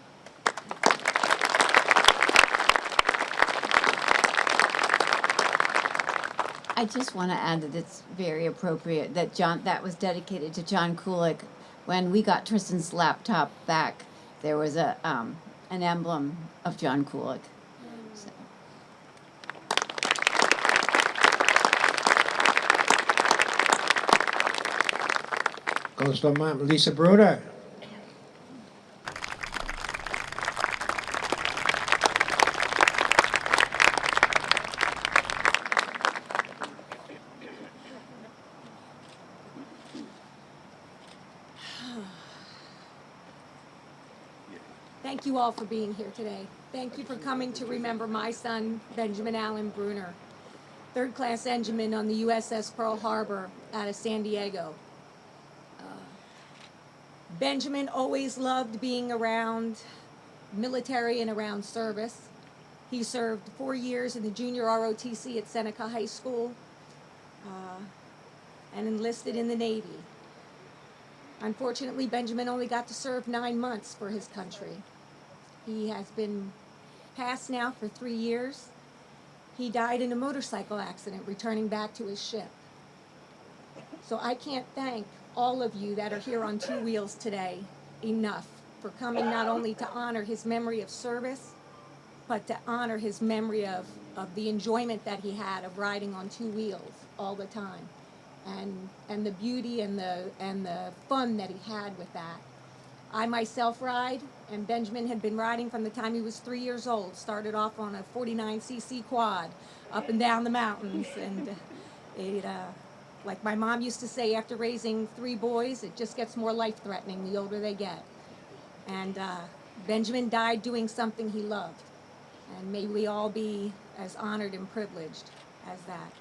I just want to add that it's very appropriate that that was dedicated to John Kulik. When we got Tristan's laptop back, there was an emblem of John Kulik. So. Gold Star Mom, Lisa Bruder. Thank you all for being here today. Thank you for coming to remember my son, Benjamin Allen Bruner, third-class engineman on the USS Pearl Harbor out of San Diego. Benjamin always loved being around military and around service. He served 4 years in the junior ROTC at Seneca High School and enlisted in the Navy. Unfortunately, Benjamin only got to serve 9 months for his country. He has been passed now for 3 years. He died in a motorcycle accident returning back to his ship. So I can't thank all of you that are here on two wheels today enough for coming not only to honor his memory of service, but to honor his memory of the enjoyment that he had of riding on two wheels all the time, and the beauty and the fun that he had with that. I myself ride, and Benjamin had been riding from the time he was 3 years old. Started off on a 49cc quad up and down the mountains, and it like my mom used to say, after raising 3 boys, it just gets more life-threatening the older they get. And Benjamin died doing something he loved. And may we all be as honored and privileged as that.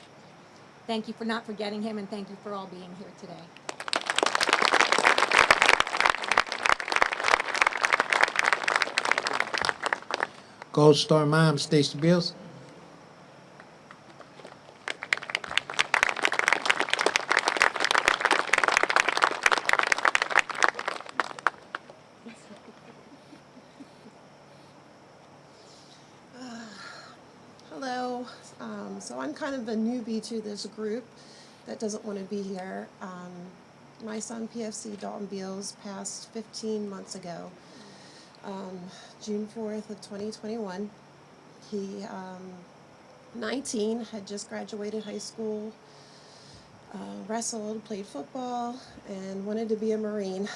Thank you for not forgetting him, and thank you for all being here today. Gold Star Mom, Stacey Bills. Hello. So I'm kind of a newbie to this group that doesn't want to be here. My son, PFC Dalton Beals, passed 15 months ago, June 4th of 2021. He, 19, had just graduated high school, wrestled, played football, and wanted to be a Marine.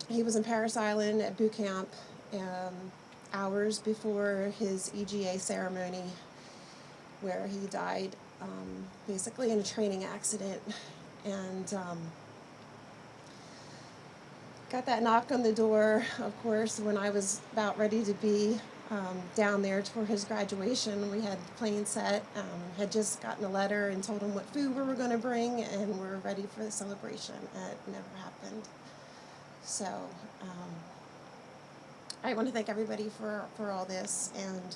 He was in Parris Island at boot camp hours before his EGA ceremony, where he died basically in a training accident. And got that knock on the door, of course, when I was about ready to be down there for his graduation. We had the plane set, had just gotten a letter and told him what food we were going to bring, and we're ready for the celebration. It never happened. So I want to thank everybody for all this, and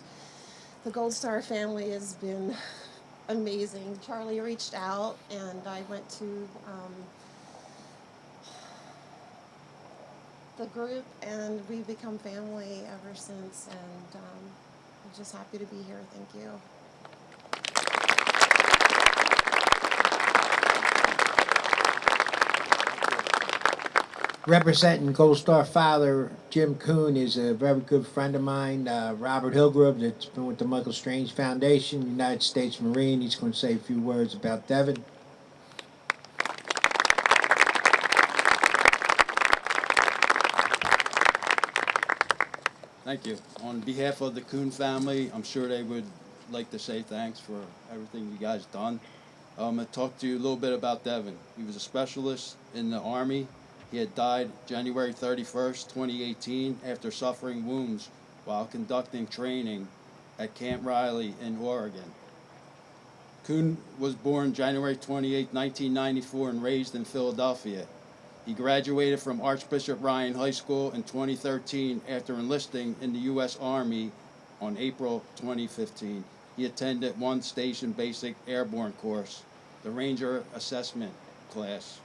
the Gold Star family has been amazing. Charlie reached out, and I went to the group, and we've become family ever since. And I'm just happy to be here. Thank you. Representing Gold Star father Jim Kuhn is a very good friend of mine, Robert Hillgrove, that's been with the Michael Strange Foundation, United States Marine. He's going to say a few words about Devin. Thank you. On behalf of the Kuhn family, I'm sure they would like to say thanks for everything you guys done. I'm going to talk to you a little bit about Devin. He was a specialist in the Army. He had died January 31st, 2018, after suffering wounds while conducting training at Camp Riley in Oregon. Kuhn was born January 28, 1994, and raised in Philadelphia. He graduated from Archbishop Ryan High School in 2013 after enlisting in the U.S. Army on April 2015. He attended one station basic airborne course, the Ranger Assessment class.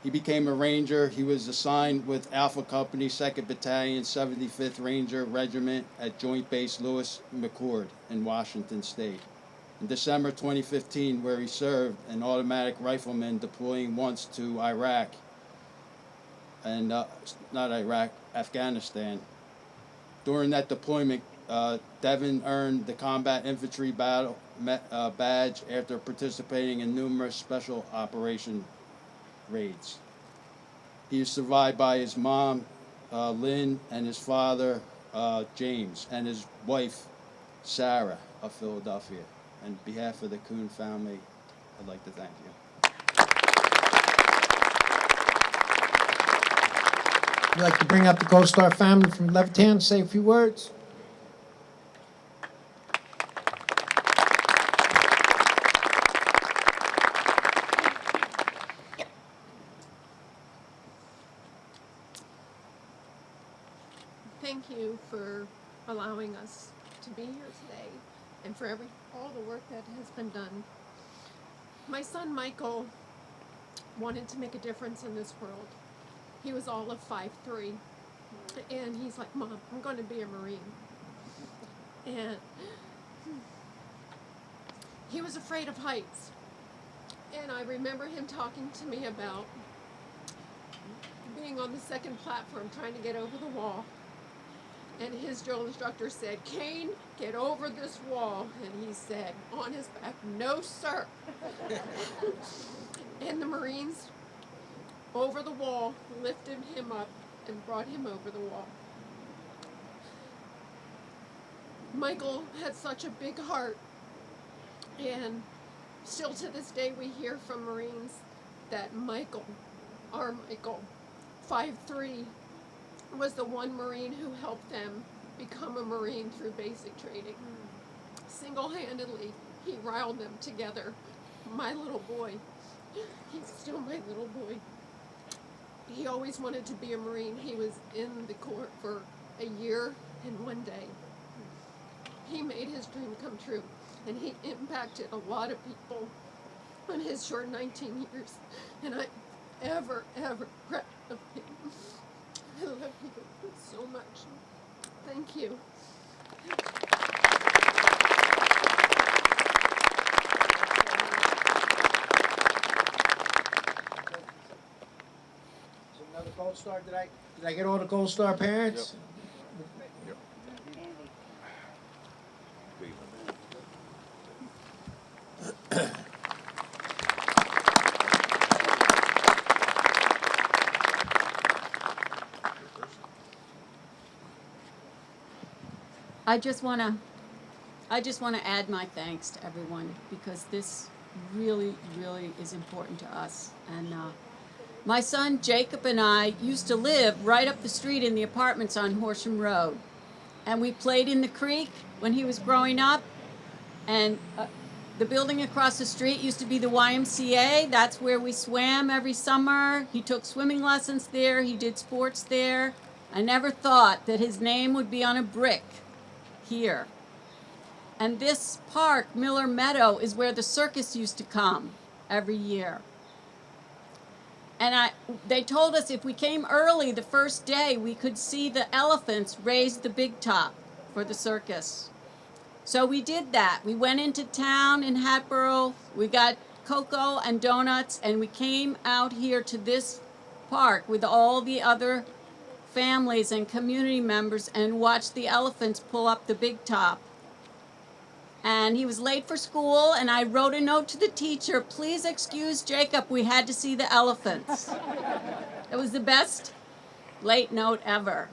He became a Ranger. He was assigned with Alpha Company, 2nd Battalion, 75th Ranger Regiment at Joint Base Lewis McChord in Washington State. In December 2015, where he served an automatic rifleman deploying once to Iraq, and not Iraq, Afghanistan. During that deployment, Devin earned the Combat Infantry Battle Badge after participating in numerous special operation raids. He is survived by his mom, Lynn, and his father, James, and his wife, Sarah, of Philadelphia. On behalf of the Kuhn family, I'd like to thank you. I'd like to bring up the Gold Star family from Levittown to say a few words. Thank you for allowing us to be here today and for all the work that has been done. My son Michael wanted to make a difference in this world. He was all of 5'3", and he's like, "Mom, I'm going to be a Marine." And he was afraid of heights. And I remember him talking to me about being on the second platform trying to get over the wall. And his drill instructor said, "Kane, get over this wall." And he said, on his back, "No, sir." And the Marines, over the wall, lifted him up and brought him over the wall. Michael had such a big heart, and still to this day we hear from Marines that Michael, our Michael, 5'3", was the one Marine who helped them become a Marine through basic training. Single-handedly, he riled them together. My little boy, he's still my little boy. He always wanted to be a Marine. He was in the Corps for a year and 1 day. He made his dream come true, and he impacted a lot of people in his short 19 years, and I'm ever proud of him. I love you so much. Thank you. Another Gold Star. Did I get all the Gold Star parents? Yep. I just want to add my thanks to everyone, because this really is important to us. And my son Jacob and I used to live right up the street in the apartments on Horsham Road, and we played in the creek when he was growing up. And the building across the street used to be the YMCA. That's where we swam every summer. He took swimming lessons there. He did sports there. I never thought that his name would be on a brick here. And this park, Miller Meadow, is where the circus used to come every year. And they told us if we came early the first day, we could see the elephants raise the big top for the circus. So we did that. We went into town in Hatboro, we got cocoa and donuts, and we came out here to this park with all the other families and community members and watched the elephants pull up the big top. And he was late for school, and I wrote a note to the teacher, please excuse Jacob, we had to see the elephants. It was the best late note ever.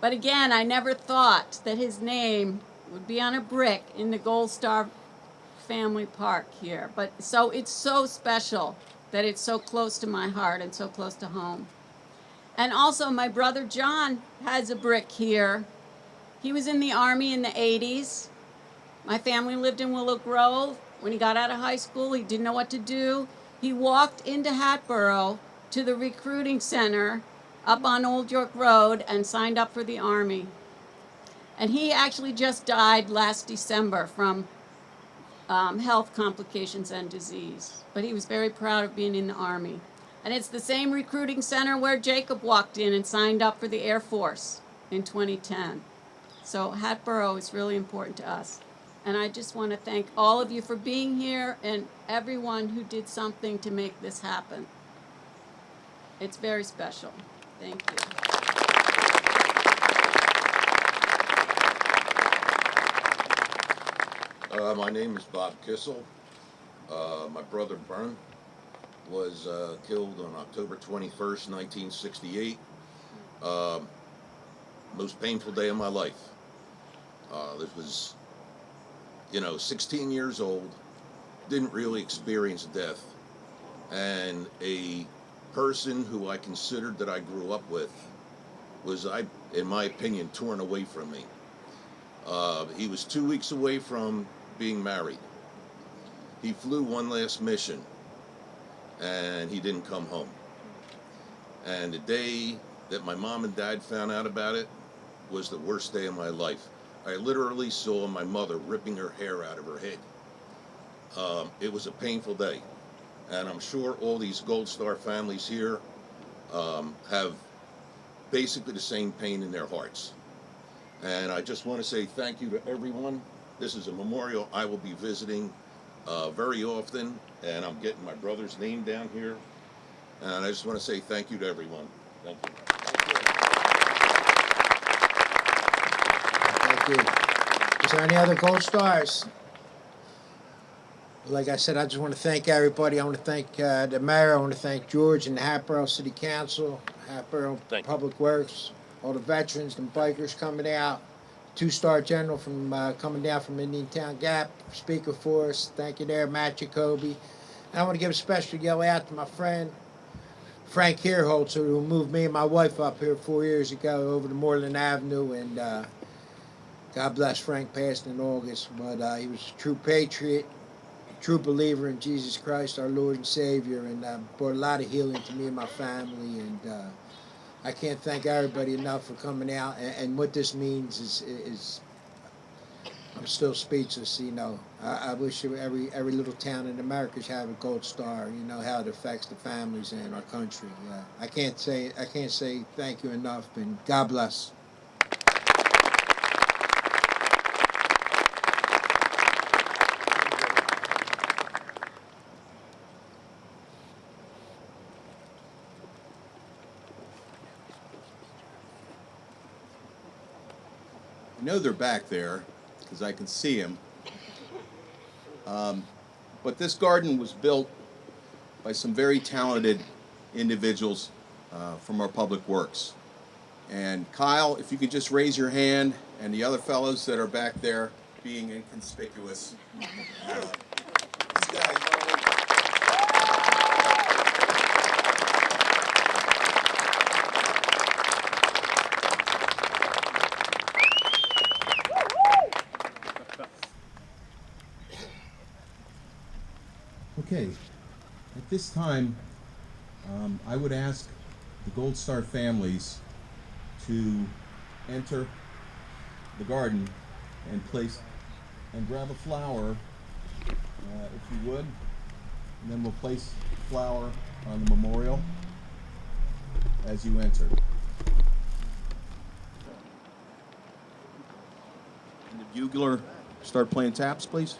But again, I never thought that his name would be on a brick in the Gold Star Family Park here. But so it's so special that it's so close to my heart and so close to home. And also my brother John has a brick here. He was in the Army in the 80s. My family lived in Willow Grove. When he got out of high school, he didn't know what to do. He walked into Hatboro to the recruiting center up on Old York Road and signed up for the Army. And he actually just died last December from health complications and disease. But he was very proud of being in the Army. And it's the same recruiting center where Jacob walked in and signed up for the Air Force in 2010. So Hatboro is really important to us. And I just want to thank all of you for being here and everyone who did something to make this happen. It's very special. Thank you. My name is Bob Kissel. My brother Bern was killed on October 21st, 1968. Most painful day of my life. This was, 16 years old, didn't really experience death, and a person who I considered that I grew up with was, in my opinion, torn away from me. He was 2 weeks away from being married. He flew one last mission, and he didn't come home. And the day that my mom and dad found out about it was the worst day of my life. I literally saw my mother ripping her hair out of her head. It was a painful day. And I'm sure all these Gold Star families here have basically the same pain in their hearts. And I just want to say thank you to everyone. This is a memorial I will be visiting very often, and I'm getting my brother's name down here. And I just want to say thank you to everyone. Thank you. Thank you. Is there any other Gold Stars? Like I said, I just want to thank everybody. I want to thank the mayor. I want to thank George and the Hatboro City Council, Hatboro Public Works, all the veterans and bikers coming out, two-star general from coming down from Indiantown Gap, speaker for us. Thank you there, Matt Jacoby. And I want to give a special yell out to my friend, Frank Herholzer, who moved me and my wife up here 4 years ago over to Moreland Avenue, and God bless Frank, passed in August, but he was a true patriot, a true believer in Jesus Christ, our Lord and Savior, and brought a lot of healing to me and my family, and I can't thank everybody enough for coming out, and what this means is I'm still speechless, I wish every little town in America should have a Gold Star, how it affects the families in our country. I can't say thank you enough, and God bless. I know they're back there because I can see them. But this garden was built by some very talented individuals from our public works. And Kyle, if you could just raise your hand, and the other fellows that are back there being inconspicuous. These guys, okay, at this time, I would ask the Gold Star families to enter the garden and grab a flower, if you would, and then we'll place the flower on the memorial. as you enter. And the bugler start playing taps, please.